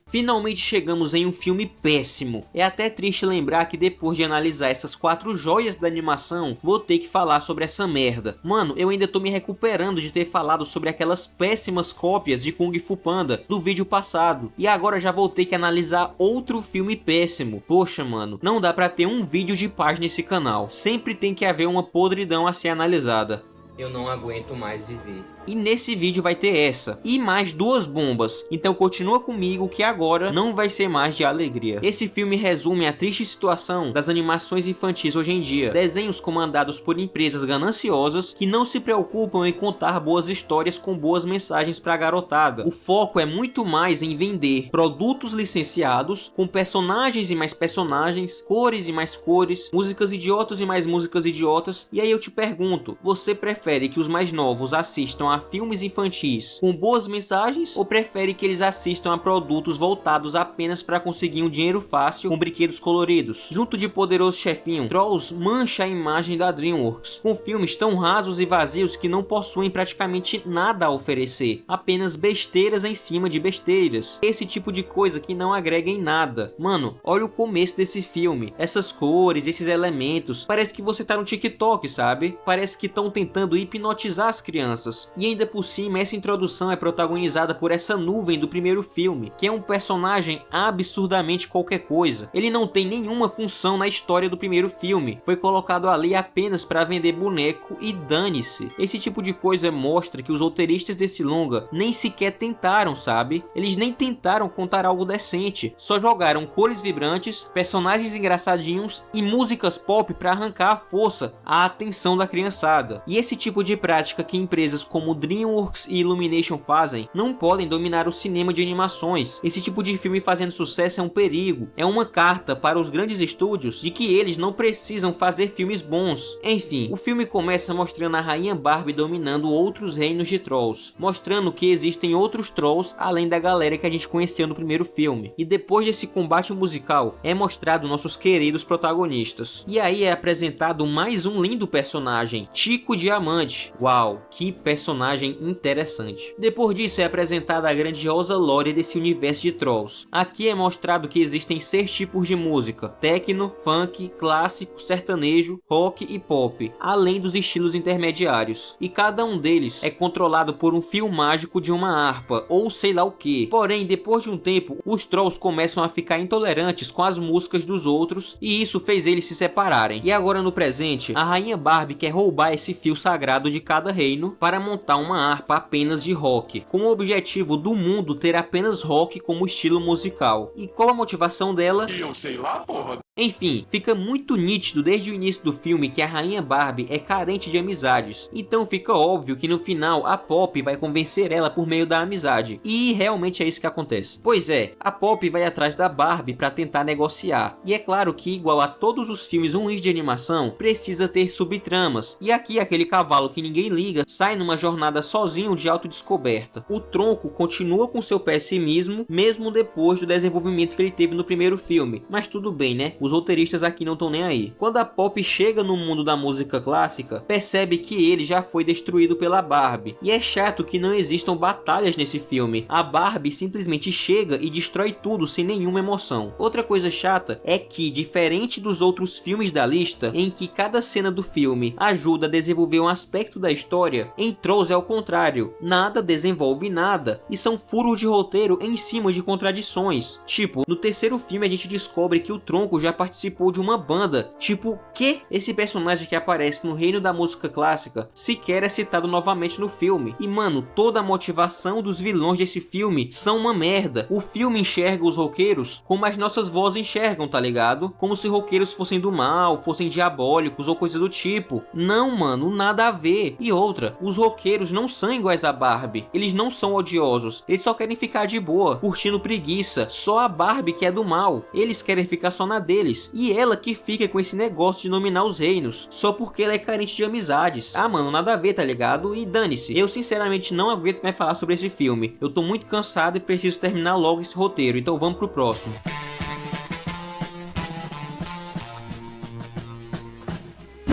Finalmente chegamos em um filme péssimo. É até triste lembrar que depois de analisar essas 4 joias da animação, vou ter que falar sobre essa merda. Mano, eu ainda tô me recuperando de ter falado sobre aquelas péssimas cópias de Kung Fu Panda do vídeo passado. E agora já vou ter que analisar outro filme péssimo. Poxa, mano, não dá pra ter um vídeo de paz nesse canal. Sempre tem que haver uma podridão a ser analisada. Eu não aguento mais viver. E nesse vídeo vai ter essa, e mais 2 bombas, então continua comigo que agora não vai ser mais de alegria. Esse filme resume a triste situação das animações infantis hoje em dia, desenhos comandados por empresas gananciosas que não se preocupam em contar boas histórias com boas mensagens pra garotada. O foco é muito mais em vender produtos licenciados, com personagens e mais personagens, cores e mais cores, músicas idiotas e mais músicas idiotas, e aí eu te pergunto, você prefere que os mais novos assistam a filmes infantis com boas mensagens ou prefere que eles assistam a produtos voltados apenas para conseguir um dinheiro fácil com brinquedos coloridos? Junto de Poderoso Chefinho, Trolls mancha a imagem da DreamWorks, com filmes tão rasos e vazios que não possuem praticamente nada a oferecer, apenas besteiras em cima de besteiras. Esse tipo de coisa que não agrega em nada. Mano, olha o começo desse filme, essas cores, esses elementos, parece que você tá no TikTok, sabe? Parece que estão tentando hipnotizar as crianças. E ainda por cima, essa introdução é protagonizada por essa nuvem do primeiro filme, que é um personagem absurdamente qualquer coisa. Ele não tem nenhuma função na história do primeiro filme, foi colocado ali apenas para vender boneco e dane-se. Esse tipo de coisa mostra que os roteiristas desse longa nem sequer tentaram, sabe? Eles nem tentaram contar algo decente, só jogaram cores vibrantes, personagens engraçadinhos e músicas pop para arrancar à força a atenção da criançada. E esse tipo de prática que empresas como DreamWorks e Illumination fazem não podem dominar o cinema de animações. Esse tipo de filme fazendo sucesso é um perigo, é uma carta para os grandes estúdios de que eles não precisam fazer filmes bons. Enfim, o filme começa mostrando a rainha Barbie dominando outros reinos de trolls, mostrando que existem outros trolls além da galera que a gente conheceu no primeiro filme. E depois desse combate musical, é mostrado nossos queridos protagonistas. E aí é apresentado mais um lindo personagem, Tico Diamante. Uau, que personagem interessante. Depois disso é apresentada a grandiosa lore desse universo de trolls. Aqui é mostrado que existem 6 tipos de música: techno, funk, clássico, sertanejo, rock e pop, além dos estilos intermediários. E cada um deles é controlado por um fio mágico de uma harpa, ou sei lá o que. Porém, depois de um tempo, os trolls começam a ficar intolerantes com as músicas dos outros, e isso fez eles se separarem. E agora no presente, a rainha Barbie quer roubar esse fio sagrado de cada reino para montar uma harpa apenas de rock, com o objetivo do mundo ter apenas rock como estilo musical. E qual a motivação dela? Eu sei lá, porra. Enfim, fica muito nítido desde o início do filme que a rainha Barbie é carente de amizades, então fica óbvio que no final a Pop vai convencer ela por meio da amizade, e realmente é isso que acontece. Pois é, a Pop vai atrás da Barbie para tentar negociar, e é claro que igual a todos os filmes ruins de animação, precisa ter subtramas, e aqui aquele cavalo que ninguém liga sai numa jornada sozinho de autodescoberta. O Tronco continua com seu pessimismo, mesmo depois do desenvolvimento que ele teve no primeiro filme, mas tudo bem, né? os roteiristas aqui não estão nem aí. Quando a Pop chega no mundo da música clássica, percebe que ele já foi destruído pela Barbie. E é chato que não existam batalhas nesse filme. A Barbie simplesmente chega e destrói tudo sem nenhuma emoção. Outra coisa chata é que, diferente dos outros filmes da lista, em que cada cena do filme ajuda a desenvolver um aspecto da história, em Trolls é o contrário. Nada desenvolve nada, e são furos de roteiro em cima de contradições. Tipo, no terceiro filme a gente descobre que o Tronco já participou de uma banda. Tipo, que? Esse personagem que aparece no reino da música clássica sequer é citado novamente no filme. E mano, toda a motivação dos vilões desse filme são uma merda. O filme enxerga os roqueiros como as nossas vozes enxergam, tá ligado? Como se roqueiros fossem do mal, fossem diabólicos ou coisa do tipo. Não, mano, nada a ver. E outra, os roqueiros não são iguais a Barbie. Eles não são odiosos. Eles só querem ficar de boa, curtindo preguiça. Só a Barbie que é do mal. Eles querem ficar só na deles. E ela que fica com esse negócio de dominar os reinos, só porque ela é carente de amizades. Ah, mano, nada a ver, tá ligado? E dane-se. Eu sinceramente não aguento mais falar sobre esse filme. Eu tô muito cansado e preciso terminar logo esse roteiro. Então vamos pro próximo.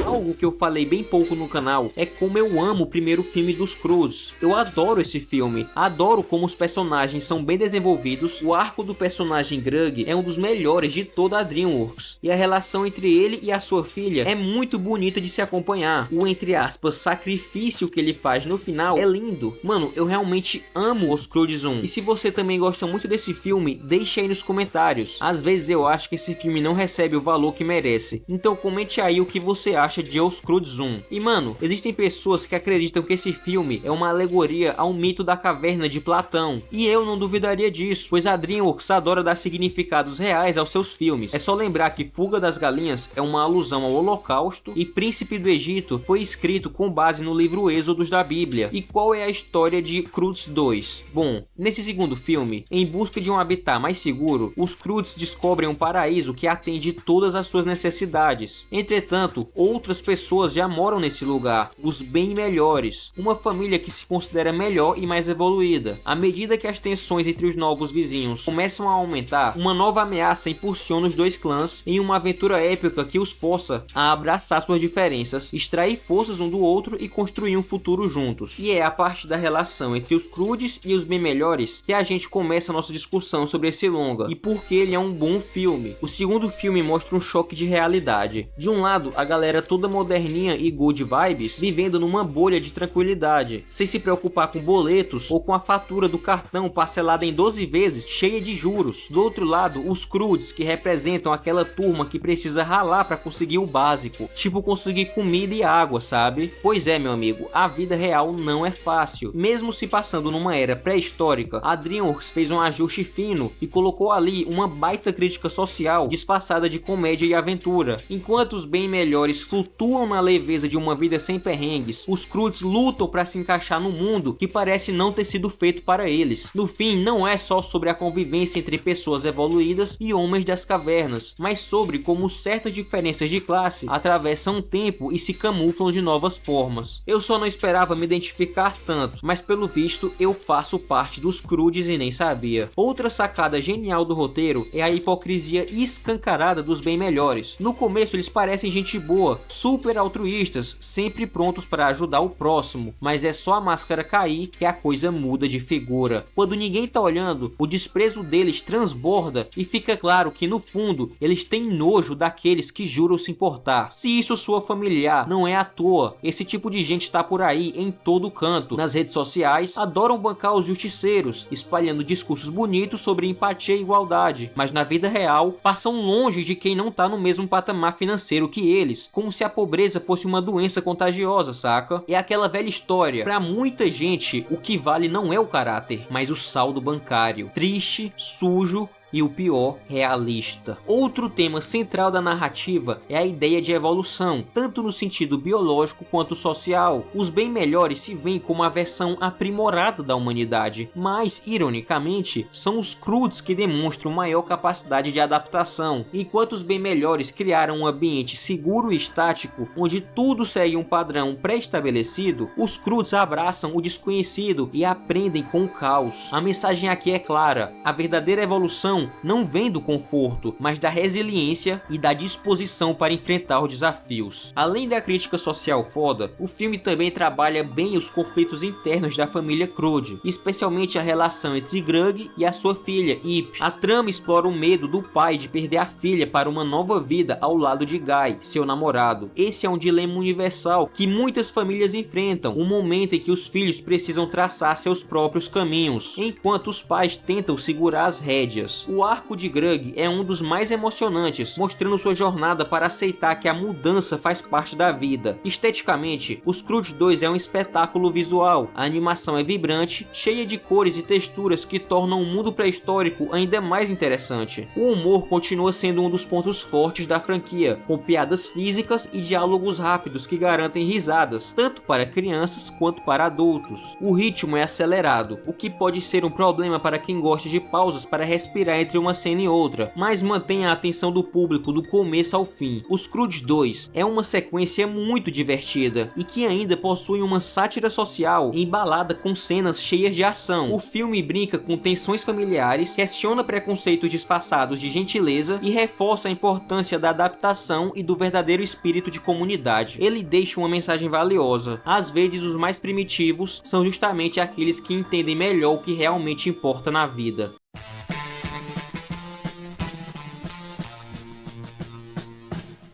Algo que eu falei bem pouco no canal é como eu amo o primeiro filme dos Croods. Eu adoro esse filme, adoro como os personagens são bem desenvolvidos, o arco do personagem Grug é um dos melhores de toda a DreamWorks, e a relação entre ele e a sua filha é muito bonita de se acompanhar. O, entre aspas, sacrifício que ele faz no final é lindo. Mano, eu realmente amo Os Croods 1. E se você também gosta muito desse filme, deixa aí nos comentários. Às vezes eu acho que esse filme não recebe o valor que merece, então comente aí o que você acha de Os Croods 1. E mano, existem pessoas que acreditam que esse filme é uma alegoria ao mito da caverna de Platão, e eu não duvidaria disso, pois a DreamWorks adora dar significados reais aos seus filmes. É só lembrar que Fuga das Galinhas é uma alusão ao Holocausto e Príncipe do Egito foi escrito com base no livro Êxodos da Bíblia. E qual é a história de Croods 2? Bom, nesse segundo filme, em busca de um habitat mais seguro, os Croods descobrem um paraíso que atende todas as suas necessidades. Entretanto, outras pessoas já moram nesse lugar, os bem melhores, uma família que se considera melhor e mais evoluída. À medida que as tensões entre os novos vizinhos começam a aumentar, uma nova ameaça impulsiona os dois clãs em uma aventura épica que os força a abraçar suas diferenças, extrair forças um do outro e construir um futuro juntos. E é a partir da relação entre os Croods e os bem melhores que a gente começa a nossa discussão sobre esse longa e por que ele é um bom filme. O segundo filme mostra um choque de realidade. De um lado, a galera toda moderninha e good vibes, vivendo numa bolha de tranquilidade, sem se preocupar com boletos ou com a fatura do cartão parcelada em 12 vezes, cheia de juros. Do outro lado, os Croods, que representam aquela turma que precisa ralar para conseguir o básico, tipo conseguir comida e água, sabe? Pois é, meu amigo, a vida real não é fácil. Mesmo se passando numa era pré-histórica, a DreamWorks fez um ajuste fino e colocou ali uma baita crítica social disfarçada de comédia e aventura. Enquanto os bem melhores flutuam na leveza de uma vida sem perrengues, os Croods lutam para se encaixar no mundo que parece não ter sido feito para eles. No fim, não é só sobre a convivência entre pessoas evoluídas e homens das cavernas, mas sobre como certas diferenças de classe atravessam o tempo e se camuflam de novas formas. Eu só não esperava me identificar tanto, mas pelo visto eu faço parte dos Croods e nem sabia. Outra sacada genial do roteiro é a hipocrisia escancarada dos bem melhores. No começo eles parecem gente boa, super altruístas, sempre prontos para ajudar o próximo, mas é só a máscara cair que a coisa muda de figura. Quando ninguém tá olhando, o desprezo deles transborda e fica claro que no fundo eles têm nojo daqueles que juram se importar. Se isso soa familiar, não é à toa. Esse tipo de gente está por aí em todo canto. Nas redes sociais, adoram bancar os justiceiros, espalhando discursos bonitos sobre empatia e igualdade, mas na vida real passam longe de quem não tá no mesmo patamar financeiro que eles, como se a pobreza fosse uma doença contagiosa, saca? É aquela velha história. Pra muita gente, o que vale não é o caráter, mas o saldo bancário. Triste, sujo e o pior, realista. Outro tema central da narrativa é a ideia de evolução, tanto no sentido biológico quanto social. Os bem melhores se veem como a versão aprimorada da humanidade, mas, ironicamente, são os Croods que demonstram maior capacidade de adaptação. Enquanto os bem melhores criaram um ambiente seguro e estático, onde tudo segue um padrão pré-estabelecido, os Croods abraçam o desconhecido e aprendem com o caos. A mensagem aqui é clara: a verdadeira evolução lição não vem do conforto, mas da resiliência e da disposição para enfrentar os desafios. Além da crítica social foda, o filme também trabalha bem os conflitos internos da família Crude, especialmente a relação entre Grug e a sua filha, Ip. A trama explora o medo do pai de perder a filha para uma nova vida ao lado de Guy, seu namorado. Esse é um dilema universal que muitas famílias enfrentam, um momento em que os filhos precisam traçar seus próprios caminhos, enquanto os pais tentam segurar as rédeas. O arco de Grug é um dos mais emocionantes, mostrando sua jornada para aceitar que a mudança faz parte da vida. Esteticamente, Os Croods 2 é um espetáculo visual. A animação é vibrante, cheia de cores e texturas que tornam o mundo pré-histórico ainda mais interessante. O humor continua sendo um dos pontos fortes da franquia, com piadas físicas e diálogos rápidos que garantem risadas, tanto para crianças quanto para adultos. O ritmo é acelerado, o que pode ser um problema para quem gosta de pausas para respirar entre uma cena e outra, mas mantém a atenção do público do começo ao fim. Os Croods 2 é uma sequência muito divertida e que ainda possui uma sátira social embalada com cenas cheias de ação. O filme brinca com tensões familiares, questiona preconceitos disfarçados de gentileza e reforça a importância da adaptação e do verdadeiro espírito de comunidade. Ele deixa uma mensagem valiosa. Às vezes os mais primitivos são justamente aqueles que entendem melhor o que realmente importa na vida.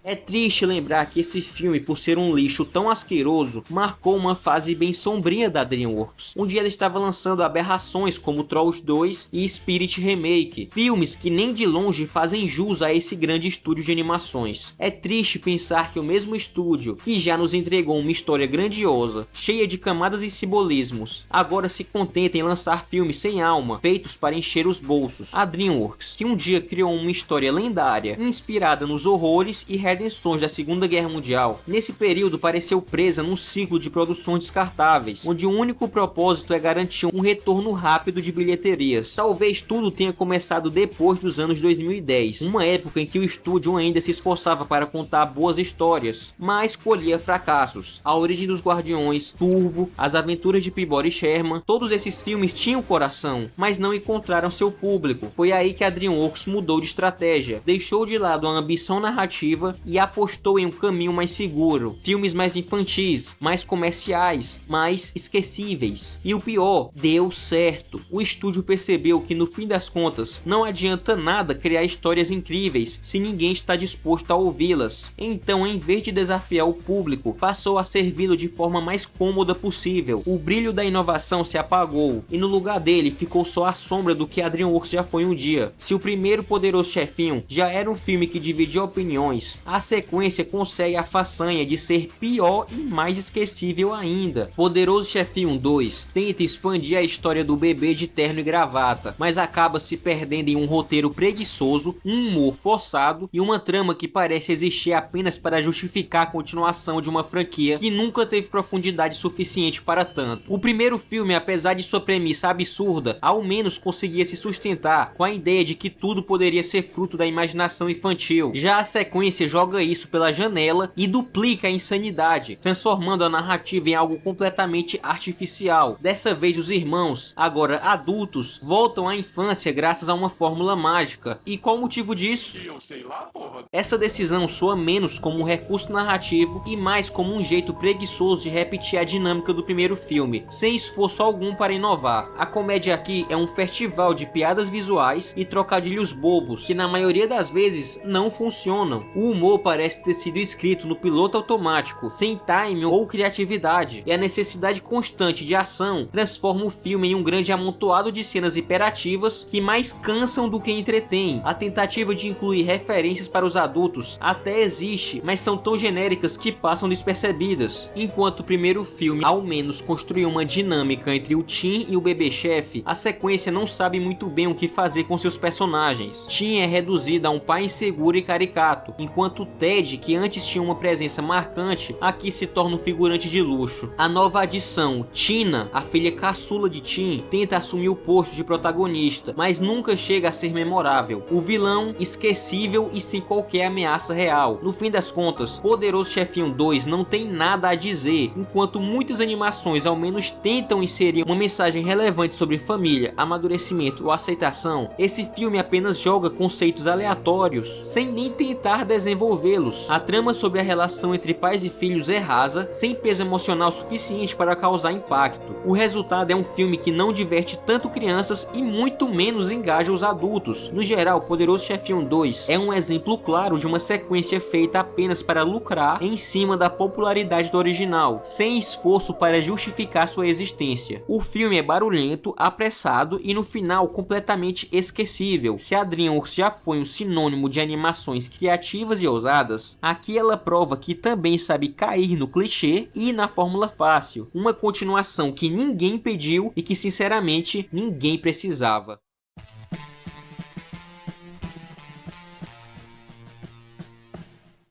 É triste lembrar que esse filme, por ser um lixo tão asqueroso, marcou uma fase bem sombria da DreamWorks, onde ela estava lançando aberrações como Trolls 2 e Spirit Remake, filmes que nem de longe fazem jus a esse grande estúdio de animações. É triste pensar que o mesmo estúdio, que já nos entregou uma história grandiosa, cheia de camadas e simbolismos, agora se contenta em lançar filmes sem alma, feitos para encher os bolsos. A DreamWorks, que um dia criou uma história lendária, inspirada nos horrores e redenções da Segunda Guerra Mundial, nesse período pareceu presa num ciclo de produções descartáveis, onde o único propósito é garantir um retorno rápido de bilheterias. Talvez tudo tenha começado depois dos anos 2010, uma época em que o estúdio ainda se esforçava para contar boas histórias, mas colhia fracassos. A Origem dos Guardiões, Turbo, As Aventuras de Peabody Sherman, todos esses filmes tinham coração, mas não encontraram seu público. Foi aí que a DreamWorks mudou de estratégia, deixou de lado a ambição narrativa e apostou em um caminho mais seguro, filmes mais infantis, mais comerciais, mais esquecíveis. E o pior, deu certo. O estúdio percebeu que no fim das contas não adianta nada criar histórias incríveis se ninguém está disposto a ouvi-las. Então, em vez de desafiar o público, passou a servi-lo de forma mais cômoda possível. O brilho da inovação se apagou e no lugar dele ficou só a sombra do que a DreamWorks já foi um dia. Se o primeiro Poderoso Chefinho já era um filme que dividia opiniões, a sequência consegue a façanha de ser pior e mais esquecível ainda. Poderoso Chefinho 2 tenta expandir a história do bebê de terno e gravata, mas acaba se perdendo em um roteiro preguiçoso, um humor forçado e uma trama que parece existir apenas para justificar a continuação de uma franquia que nunca teve profundidade suficiente para tanto. O primeiro filme, apesar de sua premissa absurda, ao menos conseguia se sustentar com a ideia de que tudo poderia ser fruto da imaginação infantil. Já a sequência joga isso pela janela e duplica a insanidade, transformando a narrativa em algo completamente artificial. Dessa vez os irmãos, agora adultos, voltam à infância graças a uma fórmula mágica. E qual o motivo disso? Eu sei lá, porra. Essa decisão soa menos como um recurso narrativo e mais como um jeito preguiçoso de repetir a dinâmica do primeiro filme, sem esforço algum para inovar. A comédia aqui é um festival de piadas visuais e trocadilhos bobos, que na maioria das vezes não funcionam. O humor parece ter sido escrito no piloto automático, sem time ou criatividade, e a necessidade constante de ação transforma o filme em um grande amontoado de cenas hiperativas que mais cansam do que entretêm. A tentativa de incluir referências para os adultos até existe, mas são tão genéricas que passam despercebidas. Enquanto o primeiro filme ao menos construiu uma dinâmica entre o Tim e o bebê chefe, a sequência não sabe muito bem o que fazer com seus personagens. Tim é reduzido a um pai inseguro e caricato, enquanto Ted, que antes tinha uma presença marcante, aqui se torna um figurante de luxo. A nova adição, Tina, a filha caçula de Tim, tenta assumir o posto de protagonista, mas nunca chega a ser memorável. O vilão, esquecível e sem qualquer ameaça real. No fim das contas, Poderoso Chefinho 2 não tem nada a dizer, enquanto muitas animações ao menos tentam inserir uma mensagem relevante sobre família, amadurecimento ou aceitação. Esse filme apenas joga conceitos aleatórios, sem nem tentar desenvolvê-los. A trama sobre a relação entre pais e filhos é rasa, sem peso emocional suficiente para causar impacto. O resultado é um filme que não diverte tanto crianças e muito menos engaja os adultos. No geral, Poderoso Chefinho 2 é um exemplo claro de uma sequência feita apenas para lucrar em cima da popularidade do original, sem esforço para justificar sua existência. O filme é barulhento, apressado e no final completamente esquecível. Se a DreamWorks já foi um sinônimo de animações criativas e ousadas, aqui ela prova que também sabe cair no clichê e na fórmula fácil. Uma continuação que ninguém pediu e que sinceramente ninguém precisava.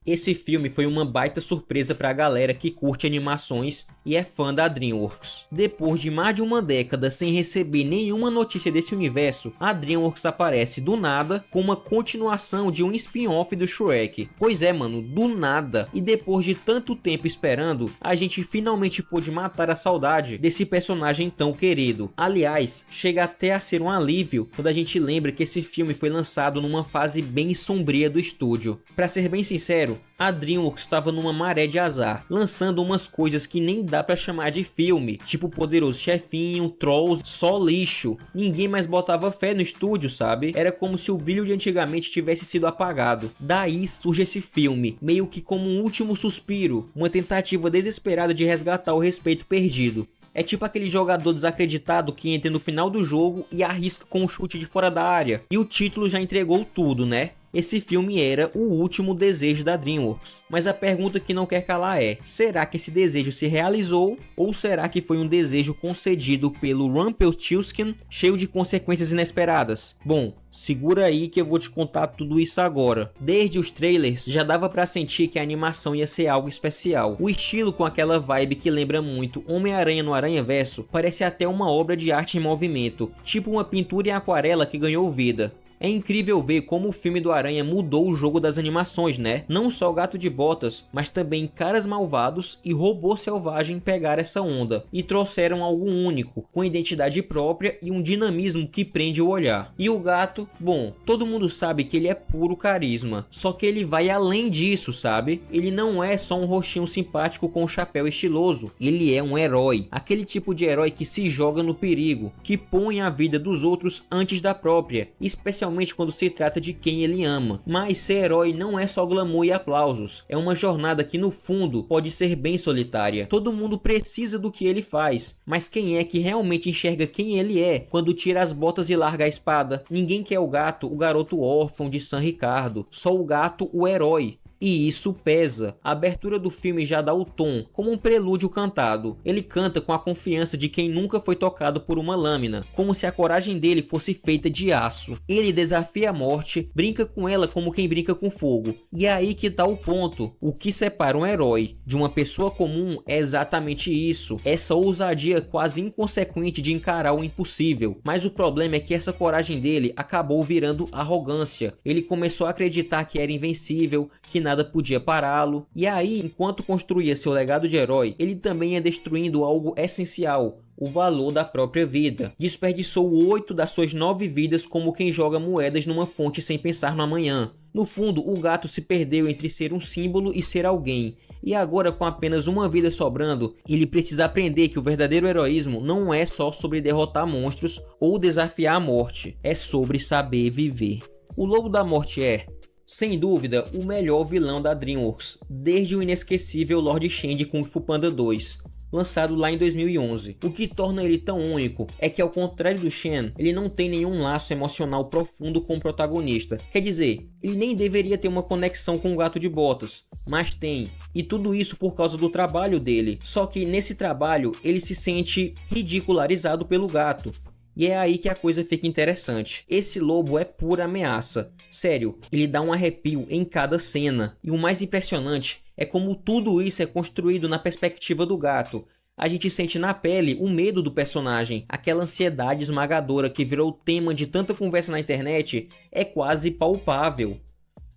Esse filme foi uma baita surpresa pra galera que curte animações e é fã da DreamWorks. Depois de mais de uma década sem receber nenhuma notícia desse universo, a DreamWorks aparece do nada com uma continuação de um spin-off do Shrek. Pois é, mano, do nada. E depois de tanto tempo esperando, a gente finalmente pôde matar a saudade desse personagem tão querido. Aliás, chega até a ser um alívio quando a gente lembra que esse filme foi lançado numa fase bem sombria do estúdio. Pra ser bem sincero, a DreamWorks estava numa maré de azar, lançando umas coisas que nem dá pra chamar de filme, tipo Poderoso Chefinho, Trolls, só lixo. Ninguém mais botava fé no estúdio, sabe? Era como se o brilho de antigamente tivesse sido apagado. Daí surge esse filme, meio que como um último suspiro, uma tentativa desesperada de resgatar o respeito perdido. É tipo aquele jogador desacreditado que entra no final do jogo e arrisca com um chute de fora da área. E o título já entregou tudo, né? Esse filme era o último desejo da DreamWorks. Mas a pergunta que não quer calar é: será que esse desejo se realizou? Ou será que foi um desejo concedido pelo Rumpelstiltskin, cheio de consequências inesperadas? Bom, segura aí que eu vou te contar tudo isso agora. Desde os trailers, já dava pra sentir que a animação ia ser algo especial. O estilo com aquela vibe que lembra muito Homem-Aranha no Aranhaverso parece até uma obra de arte em movimento, tipo uma pintura em aquarela que ganhou vida. É incrível ver como o filme do Aranha mudou o jogo das animações, né? Não só o Gato de Botas, mas também Caras Malvados e Robô Selvagem pegaram essa onda e trouxeram algo único, com identidade própria e um dinamismo que prende o olhar. E o gato, bom, todo mundo sabe que ele é puro carisma, só que ele vai além disso, sabe? Ele não é só um rostinho simpático com um chapéu estiloso, ele é um herói, aquele tipo de herói que se joga no perigo, que põe a vida dos outros antes da própria, especialmente quando se trata de quem ele ama. Mas ser herói não é só glamour e aplausos, é uma jornada que no fundo pode ser bem solitária. Todo mundo precisa do que ele faz, mas quem é que realmente enxerga quem ele é quando tira as botas e larga a espada? Ninguém quer o gato, o garoto órfão de San Ricardo, só o gato, o herói. E isso pesa. A abertura do filme já dá o tom, como um prelúdio cantado. Ele canta com a confiança de quem nunca foi tocado por uma lâmina, como se a coragem dele fosse feita de aço. Ele desafia a morte, brinca com ela como quem brinca com fogo. E é aí que tá o ponto. O que separa um herói de uma pessoa comum é exatamente isso. Essa ousadia quase inconsequente de encarar o impossível. Mas o problema é que essa coragem dele acabou virando arrogância. Ele começou a acreditar que era invencível, que nada podia pará-lo, e aí, enquanto construía seu legado de herói, ele também ia destruindo algo essencial, o valor da própria vida. Desperdiçou 8 das suas 9 vidas como quem joga moedas numa fonte sem pensar no amanhã. No fundo, o gato se perdeu entre ser um símbolo e ser alguém, e agora com apenas uma vida sobrando, ele precisa aprender que o verdadeiro heroísmo não é só sobre derrotar monstros ou desafiar a morte, é sobre saber viver. O Lobo da Morte é, sem dúvida, o melhor vilão da DreamWorks, desde o inesquecível Lord Shen de Kung Fu Panda 2, lançado lá em 2011. O que torna ele tão único é que, ao contrário do Shen, ele não tem nenhum laço emocional profundo com o protagonista. Quer dizer, ele nem deveria ter uma conexão com o Gato de Botas, mas tem. E tudo isso por causa do trabalho dele. Só que nesse trabalho, ele se sente ridicularizado pelo gato. E é aí que a coisa fica interessante. Esse lobo é pura ameaça. Sério, ele dá um arrepio em cada cena. E o mais impressionante é como tudo isso é construído na perspectiva do gato. A gente sente na pele o medo do personagem. Aquela ansiedade esmagadora que virou tema de tanta conversa na internet é quase palpável.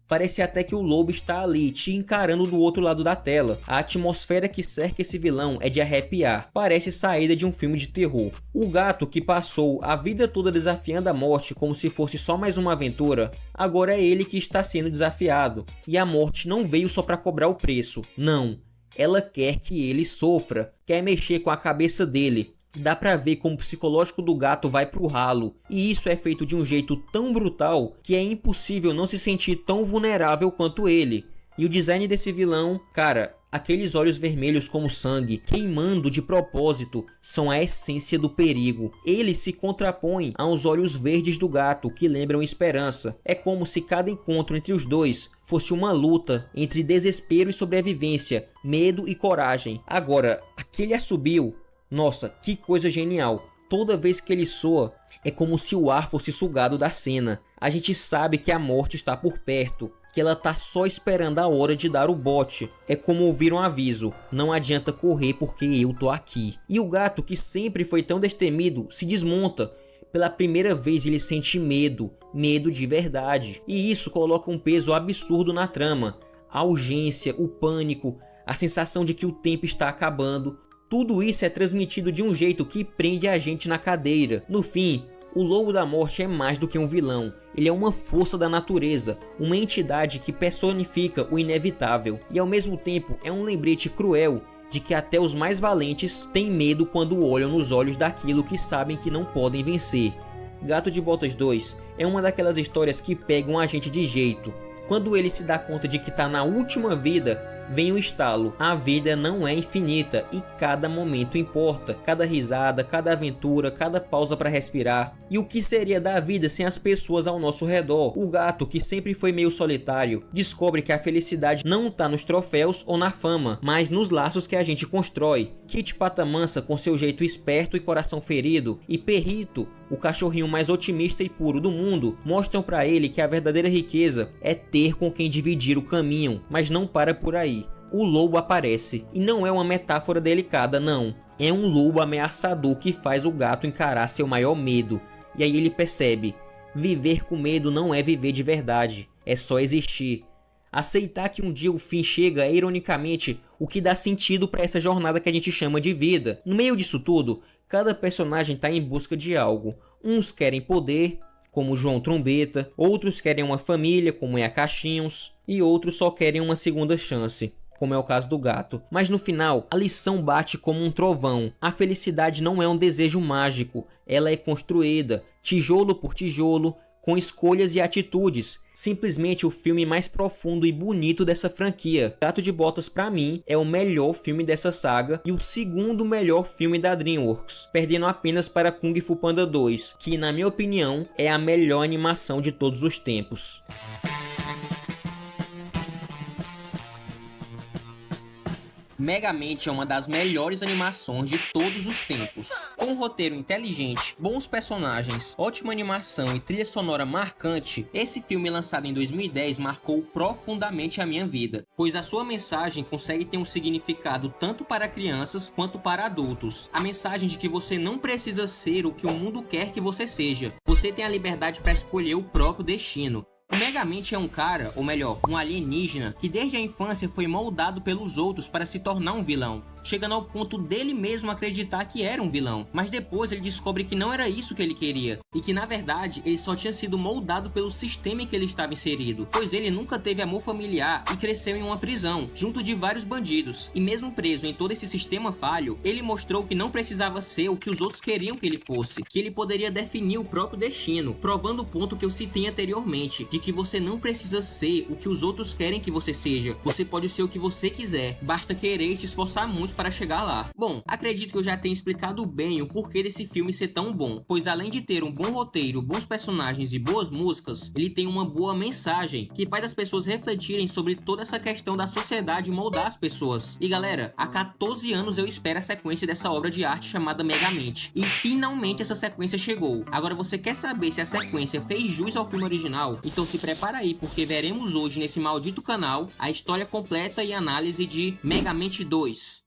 Parece até que o lobo está ali, te encarando do outro lado da tela. A atmosfera que cerca esse vilão é de arrepiar. Parece saída de um filme de terror. O gato, que passou a vida toda desafiando a morte como se fosse só mais uma aventura, agora é ele que está sendo desafiado. E a morte não veio só para cobrar o preço. Não. Ela quer que ele sofra. Quer mexer com a cabeça dele. Dá pra ver como o psicológico do gato vai pro ralo, e isso é feito de um jeito tão brutal que é impossível não se sentir tão vulnerável quanto ele. E o design desse vilão, cara, aqueles olhos vermelhos como sangue, queimando de propósito, são a essência do perigo. Ele se contrapõe aos olhos verdes do gato, que lembram esperança. É como se cada encontro entre os dois fosse uma luta entre desespero e sobrevivência, medo e coragem. Agora, aquele assobio, nossa, que coisa genial. Toda vez que ele soa, é como se o ar fosse sugado da cena. A gente sabe que a morte está por perto, que ela tá só esperando a hora de dar o bote. É como ouvir um aviso, não adianta correr porque eu tô aqui. E o gato, que sempre foi tão destemido, se desmonta. Pela primeira vez ele sente medo, medo de verdade. E isso coloca um peso absurdo na trama. A urgência, o pânico, a sensação de que o tempo está acabando. Tudo isso é transmitido de um jeito que prende a gente na cadeira. No fim, o Lobo da Morte é mais do que um vilão. Ele é uma força da natureza, uma entidade que personifica o inevitável. E ao mesmo tempo é um lembrete cruel de que até os mais valentes têm medo quando olham nos olhos daquilo que sabem que não podem vencer. Gato de Botas 2 é uma daquelas histórias que pegam a gente de jeito. Quando ele se dá conta de que tá na última vida, vem o estalo. A vida não é infinita e cada momento importa. Cada risada, cada aventura, cada pausa para respirar. E o que seria da vida sem as pessoas ao nosso redor? O gato, que sempre foi meio solitário, descobre que a felicidade não tá nos troféus ou na fama, mas nos laços que a gente constrói. Kit Patamansa, com seu jeito esperto e coração ferido, e Perrito, o cachorrinho mais otimista e puro do mundo, mostram para ele que a verdadeira riqueza é ter com quem dividir o caminho, mas não para por aí. O lobo aparece, e não é uma metáfora delicada, não. É um lobo ameaçador que faz o gato encarar seu maior medo. E aí ele percebe, viver com medo não é viver de verdade, é só existir. Aceitar que um dia o fim chega é, ironicamente, o que dá sentido para essa jornada que a gente chama de vida. No meio disso tudo, cada personagem está em busca de algo. Uns querem poder, como João Trombeta, outros querem uma família, como é a Caixinhos, e outros só querem uma segunda chance, como é o caso do gato. Mas no final, a lição bate como um trovão. A felicidade não é um desejo mágico, ela é construída, tijolo por tijolo, com escolhas e atitudes. Simplesmente o filme mais profundo e bonito dessa franquia. Gato de Botas, pra mim, é o melhor filme dessa saga e o segundo melhor filme da DreamWorks, perdendo apenas para Kung Fu Panda 2, que na minha opinião é a melhor animação de todos os tempos. Megamente é uma das melhores animações de todos os tempos. Com um roteiro inteligente, bons personagens, ótima animação e trilha sonora marcante, esse filme lançado em 2010 marcou profundamente a minha vida, pois a sua mensagem consegue ter um significado tanto para crianças quanto para adultos. A mensagem de que você não precisa ser o que o mundo quer que você seja. Você tem a liberdade para escolher o próprio destino. O Megamente é um cara, ou melhor, um alienígena, que desde a infância foi moldado pelos outros para se tornar um vilão, chegando ao ponto dele mesmo acreditar que era um vilão, mas depois ele descobre que não era isso que ele queria, e que na verdade ele só tinha sido moldado pelo sistema em que ele estava inserido, pois ele nunca teve amor familiar e cresceu em uma prisão, junto de vários bandidos, e mesmo preso em todo esse sistema falho, ele mostrou que não precisava ser o que os outros queriam que ele fosse, que ele poderia definir o próprio destino, provando o ponto que eu citei anteriormente, de que você não precisa ser o que os outros querem que você seja, você pode ser o que você quiser, basta querer e se esforçar muito minutos para chegar lá. Bom, acredito que eu já tenha explicado bem o porquê desse filme ser tão bom, pois além de ter um bom roteiro, bons personagens e boas músicas, ele tem uma boa mensagem que faz as pessoas refletirem sobre toda essa questão da sociedade moldar as pessoas. E galera, há 14 anos eu espero a sequência dessa obra de arte chamada Megamente, e finalmente essa sequência chegou. Agora você quer saber se a sequência fez jus ao filme original? Então se prepara aí, porque veremos hoje nesse maldito canal a história completa e análise de Megamente 2.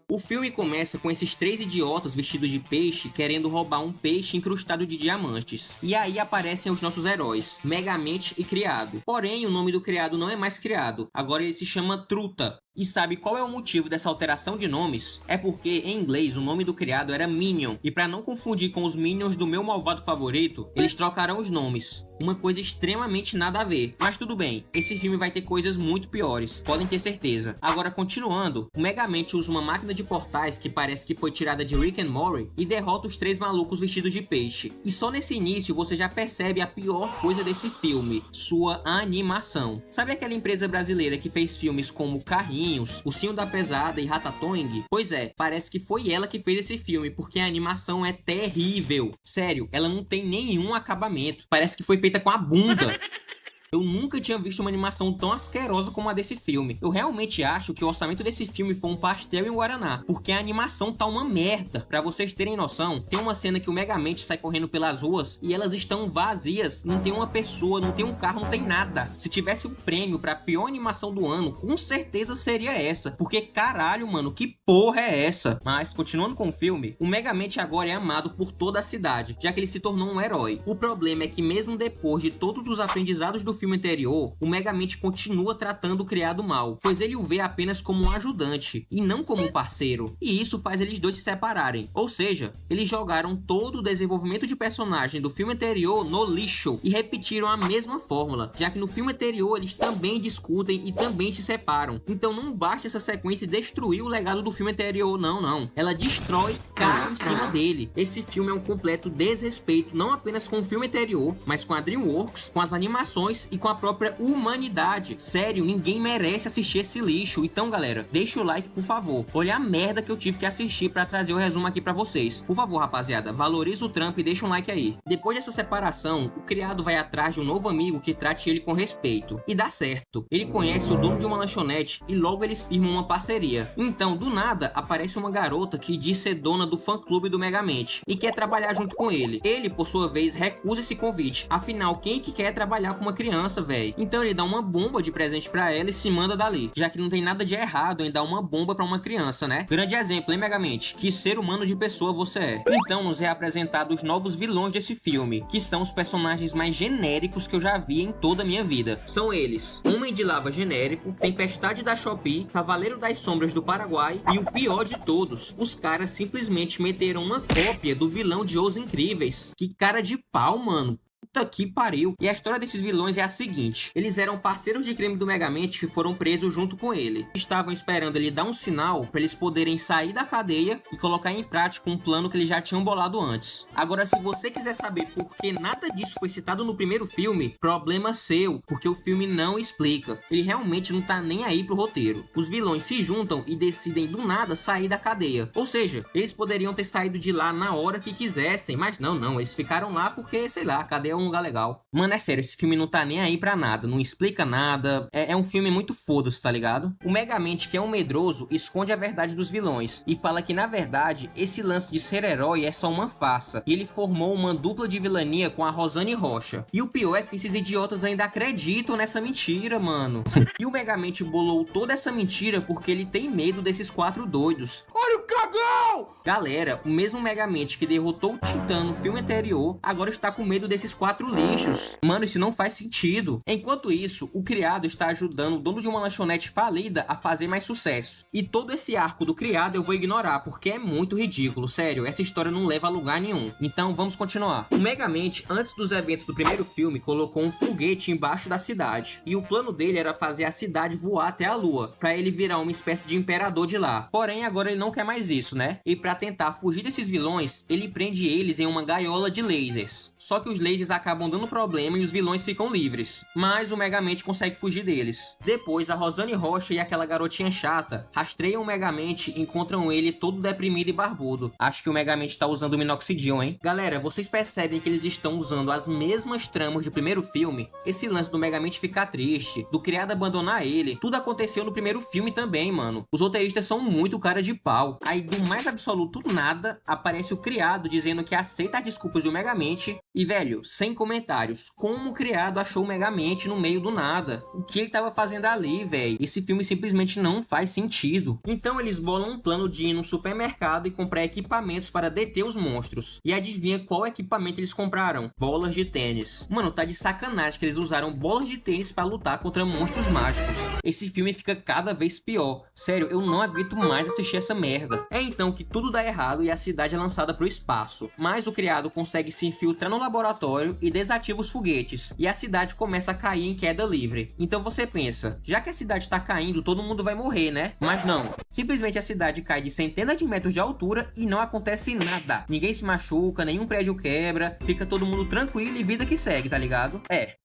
O filme começa com esses 3 idiotas vestidos de peixe querendo roubar um peixe incrustado de diamantes. E aí aparecem os nossos heróis, Megamente e Criado. Porém, o nome do criado não é mais Criado, agora ele se chama Truta. E sabe qual é o motivo dessa alteração de nomes? É porque, em inglês, o nome do criado era Minion. E pra não confundir com os Minions do meu malvado favorito, eles trocaram os nomes. Uma coisa extremamente nada a ver. Mas tudo bem, esse filme vai ter coisas muito piores, podem ter certeza. Agora, continuando, o Megamente usa uma máquina de portais que parece que foi tirada de Rick and Morty e derrota os 3 malucos vestidos de peixe. E só nesse início você já percebe a pior coisa desse filme, sua animação. Sabe aquela empresa brasileira que fez filmes como Carrinhos, Ursinho da Pesada e Ratatouille? Pois é, parece que foi ela que fez esse filme, porque a animação é terrível. Sério, ela não tem nenhum acabamento. Parece que foi feita com a bunda. Eu nunca tinha visto uma animação tão asquerosa como a desse filme. Eu realmente acho que o orçamento desse filme foi um pastel em Guaraná, porque a animação tá uma merda. Pra vocês terem noção, tem uma cena que o Megamente sai correndo pelas ruas e elas estão vazias. Não tem uma pessoa, não tem um carro, não tem nada. Se tivesse um prêmio pra pior animação do ano, com certeza seria essa. Porque caralho, mano, que porra é essa? Mas, continuando com o filme, o Megamente agora é amado por toda a cidade, já que ele se tornou um herói. O problema é que mesmo depois de todos os aprendizados do filme anterior, o Megamente continua tratando o criado mal, pois ele o vê apenas como um ajudante e não como um parceiro, e isso faz eles dois se separarem. Ou seja, eles jogaram todo o desenvolvimento de personagem do filme anterior no lixo e repetiram a mesma fórmula, já que no filme anterior eles também discutem e também se separam. Então não basta essa sequência destruir o legado do filme anterior, não. Ela destrói cara em cima dele. Esse filme é um completo desrespeito, não apenas com o filme anterior, mas com a DreamWorks, com as animações e com a própria humanidade. Sério, ninguém merece assistir esse lixo. Então galera, deixa o like por favor. Olha a merda que eu tive que assistir pra trazer o resumo aqui pra vocês. Por favor rapaziada, valoriza o trampo e deixa um like aí. Depois dessa separação, o criado vai atrás de um novo amigo que trate ele com respeito. E dá certo. Ele conhece o dono de uma lanchonete e logo eles firmam uma parceria. Então, do nada, aparece uma garota que diz ser dona do fã-clube do Megamente e quer trabalhar junto com ele. Ele, por sua vez, recusa esse convite. Afinal, quem que quer trabalhar com uma criança, velho? Então ele dá uma bomba de presente pra ela e se manda dali, já que não tem nada de errado em dar uma bomba pra uma criança, né? Grande exemplo, hein, Megamente? Que ser humano de pessoa você é. Então nos é apresentado os novos vilões desse filme, que são os personagens mais genéricos que eu já vi em toda a minha vida. São eles: Homem de Lava genérico, Tempestade da Shopee, Cavaleiro das Sombras do Paraguai e o pior de todos, os caras simplesmente meteram uma cópia do vilão de Os Incríveis. Que cara de pau, mano. Puta que pariu. E a história desses vilões é a seguinte: eles eram parceiros de crime do Megamente que foram presos junto com ele. Estavam esperando ele dar um sinal para eles poderem sair da cadeia e colocar em prática um plano que eles já tinham bolado antes. Agora, se você quiser saber por que nada disso foi citado no primeiro filme, problema seu, porque o filme não explica. Ele realmente não tá nem aí pro roteiro. Os vilões se juntam e decidem do nada sair da cadeia. Ou seja, eles poderiam ter saído de lá na hora que quisessem, mas não, eles ficaram lá porque, sei lá, a cadeia é um lugar legal. Mano, é sério, esse filme não tá nem aí pra nada, não explica nada, é um filme muito foda-se, tá ligado? O Megamente, que é um medroso, esconde a verdade dos vilões e fala que, na verdade, esse lance de ser herói é só uma farsa, e ele formou uma dupla de vilania com a Rosane Rocha. E o pior é que esses idiotas ainda acreditam nessa mentira, mano. E o Megamente bolou toda essa mentira porque ele tem medo desses 4 doidos. Olha o cagão! Galera, o mesmo Megamente que derrotou o Titã no filme anterior, agora está com medo desses 4 lixos. Mano, isso não faz sentido. Enquanto isso, o criado está ajudando o dono de uma lanchonete falida a fazer mais sucesso. E todo esse arco do criado eu vou ignorar, porque é muito ridículo. Sério, essa história não leva a lugar nenhum. Então vamos continuar. O Megamente, antes dos eventos do primeiro filme, colocou um foguete embaixo da cidade. E o plano dele era fazer a cidade voar até a lua, pra ele virar uma espécie de imperador de lá. Porém, agora ele não quer mais isso, né? E pra tentar fugir desses vilões, ele prende eles em uma gaiola de lasers. Só que os lasers acabam dando problema e os vilões ficam livres, mas o Megamente consegue fugir deles. Depois, a Rosane Rocha e aquela garotinha chata rastreiam o Megamente e encontram ele todo deprimido e barbudo. Acho que o Megamente tá usando o minoxidil, hein? Galera, vocês percebem que eles estão usando as mesmas tramas do primeiro filme? Esse lance do Megamente ficar triste, do criado abandonar ele, tudo aconteceu no primeiro filme também, mano. Os roteiristas são muito cara de pau. Aí, do mais absoluto nada, aparece o criado dizendo que aceita as desculpas do Megamente e, velho, sem comentários. Como o criado achou o Megamente no meio do nada? O que ele tava fazendo ali, velho? Esse filme simplesmente não faz sentido. Então eles bolam um plano de ir no supermercado e comprar equipamentos para deter os monstros. E adivinha qual equipamento eles compraram? Bolas de tênis. Mano, tá de sacanagem que eles usaram bolas de tênis para lutar contra monstros mágicos. Esse filme fica cada vez pior. Sério, eu não aguento mais assistir essa merda. É então que tudo dá errado e a cidade é lançada pro espaço. Mas o criado consegue se infiltrar no laboratório e desativa os foguetes. E a cidade começa a cair em queda livre. Então você pensa, já que a cidade tá caindo, todo mundo vai morrer, né? Mas não. Simplesmente a cidade cai de centenas de metros de altura e não acontece nada. Ninguém se machuca, nenhum prédio quebra, fica todo mundo tranquilo e vida que segue, tá ligado?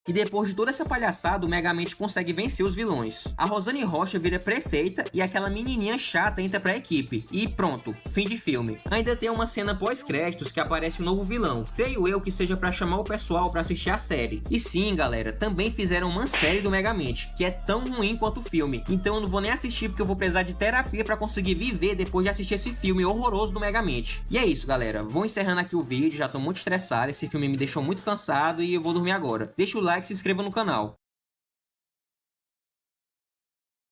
E depois de toda essa palhaçada, o Megamente consegue vencer os vilões. A Rosane Rocha vira prefeita e aquela menininha chata entra pra equipe. E pronto, fim de filme. Ainda tem uma cena pós-créditos que aparece um novo vilão. Creio eu que seja pra chamar o pessoal pra assistir a série. E sim, galera, também fizeram uma série do Megamente, que é tão ruim quanto o filme. Então eu não vou nem assistir porque eu vou precisar de terapia pra conseguir viver depois de assistir esse filme horroroso do Megamente. E é isso, galera. Vou encerrando aqui o vídeo, já tô muito estressado, esse filme me deixou muito cansado e eu vou dormir agora. Deixa o like e se inscreva no canal.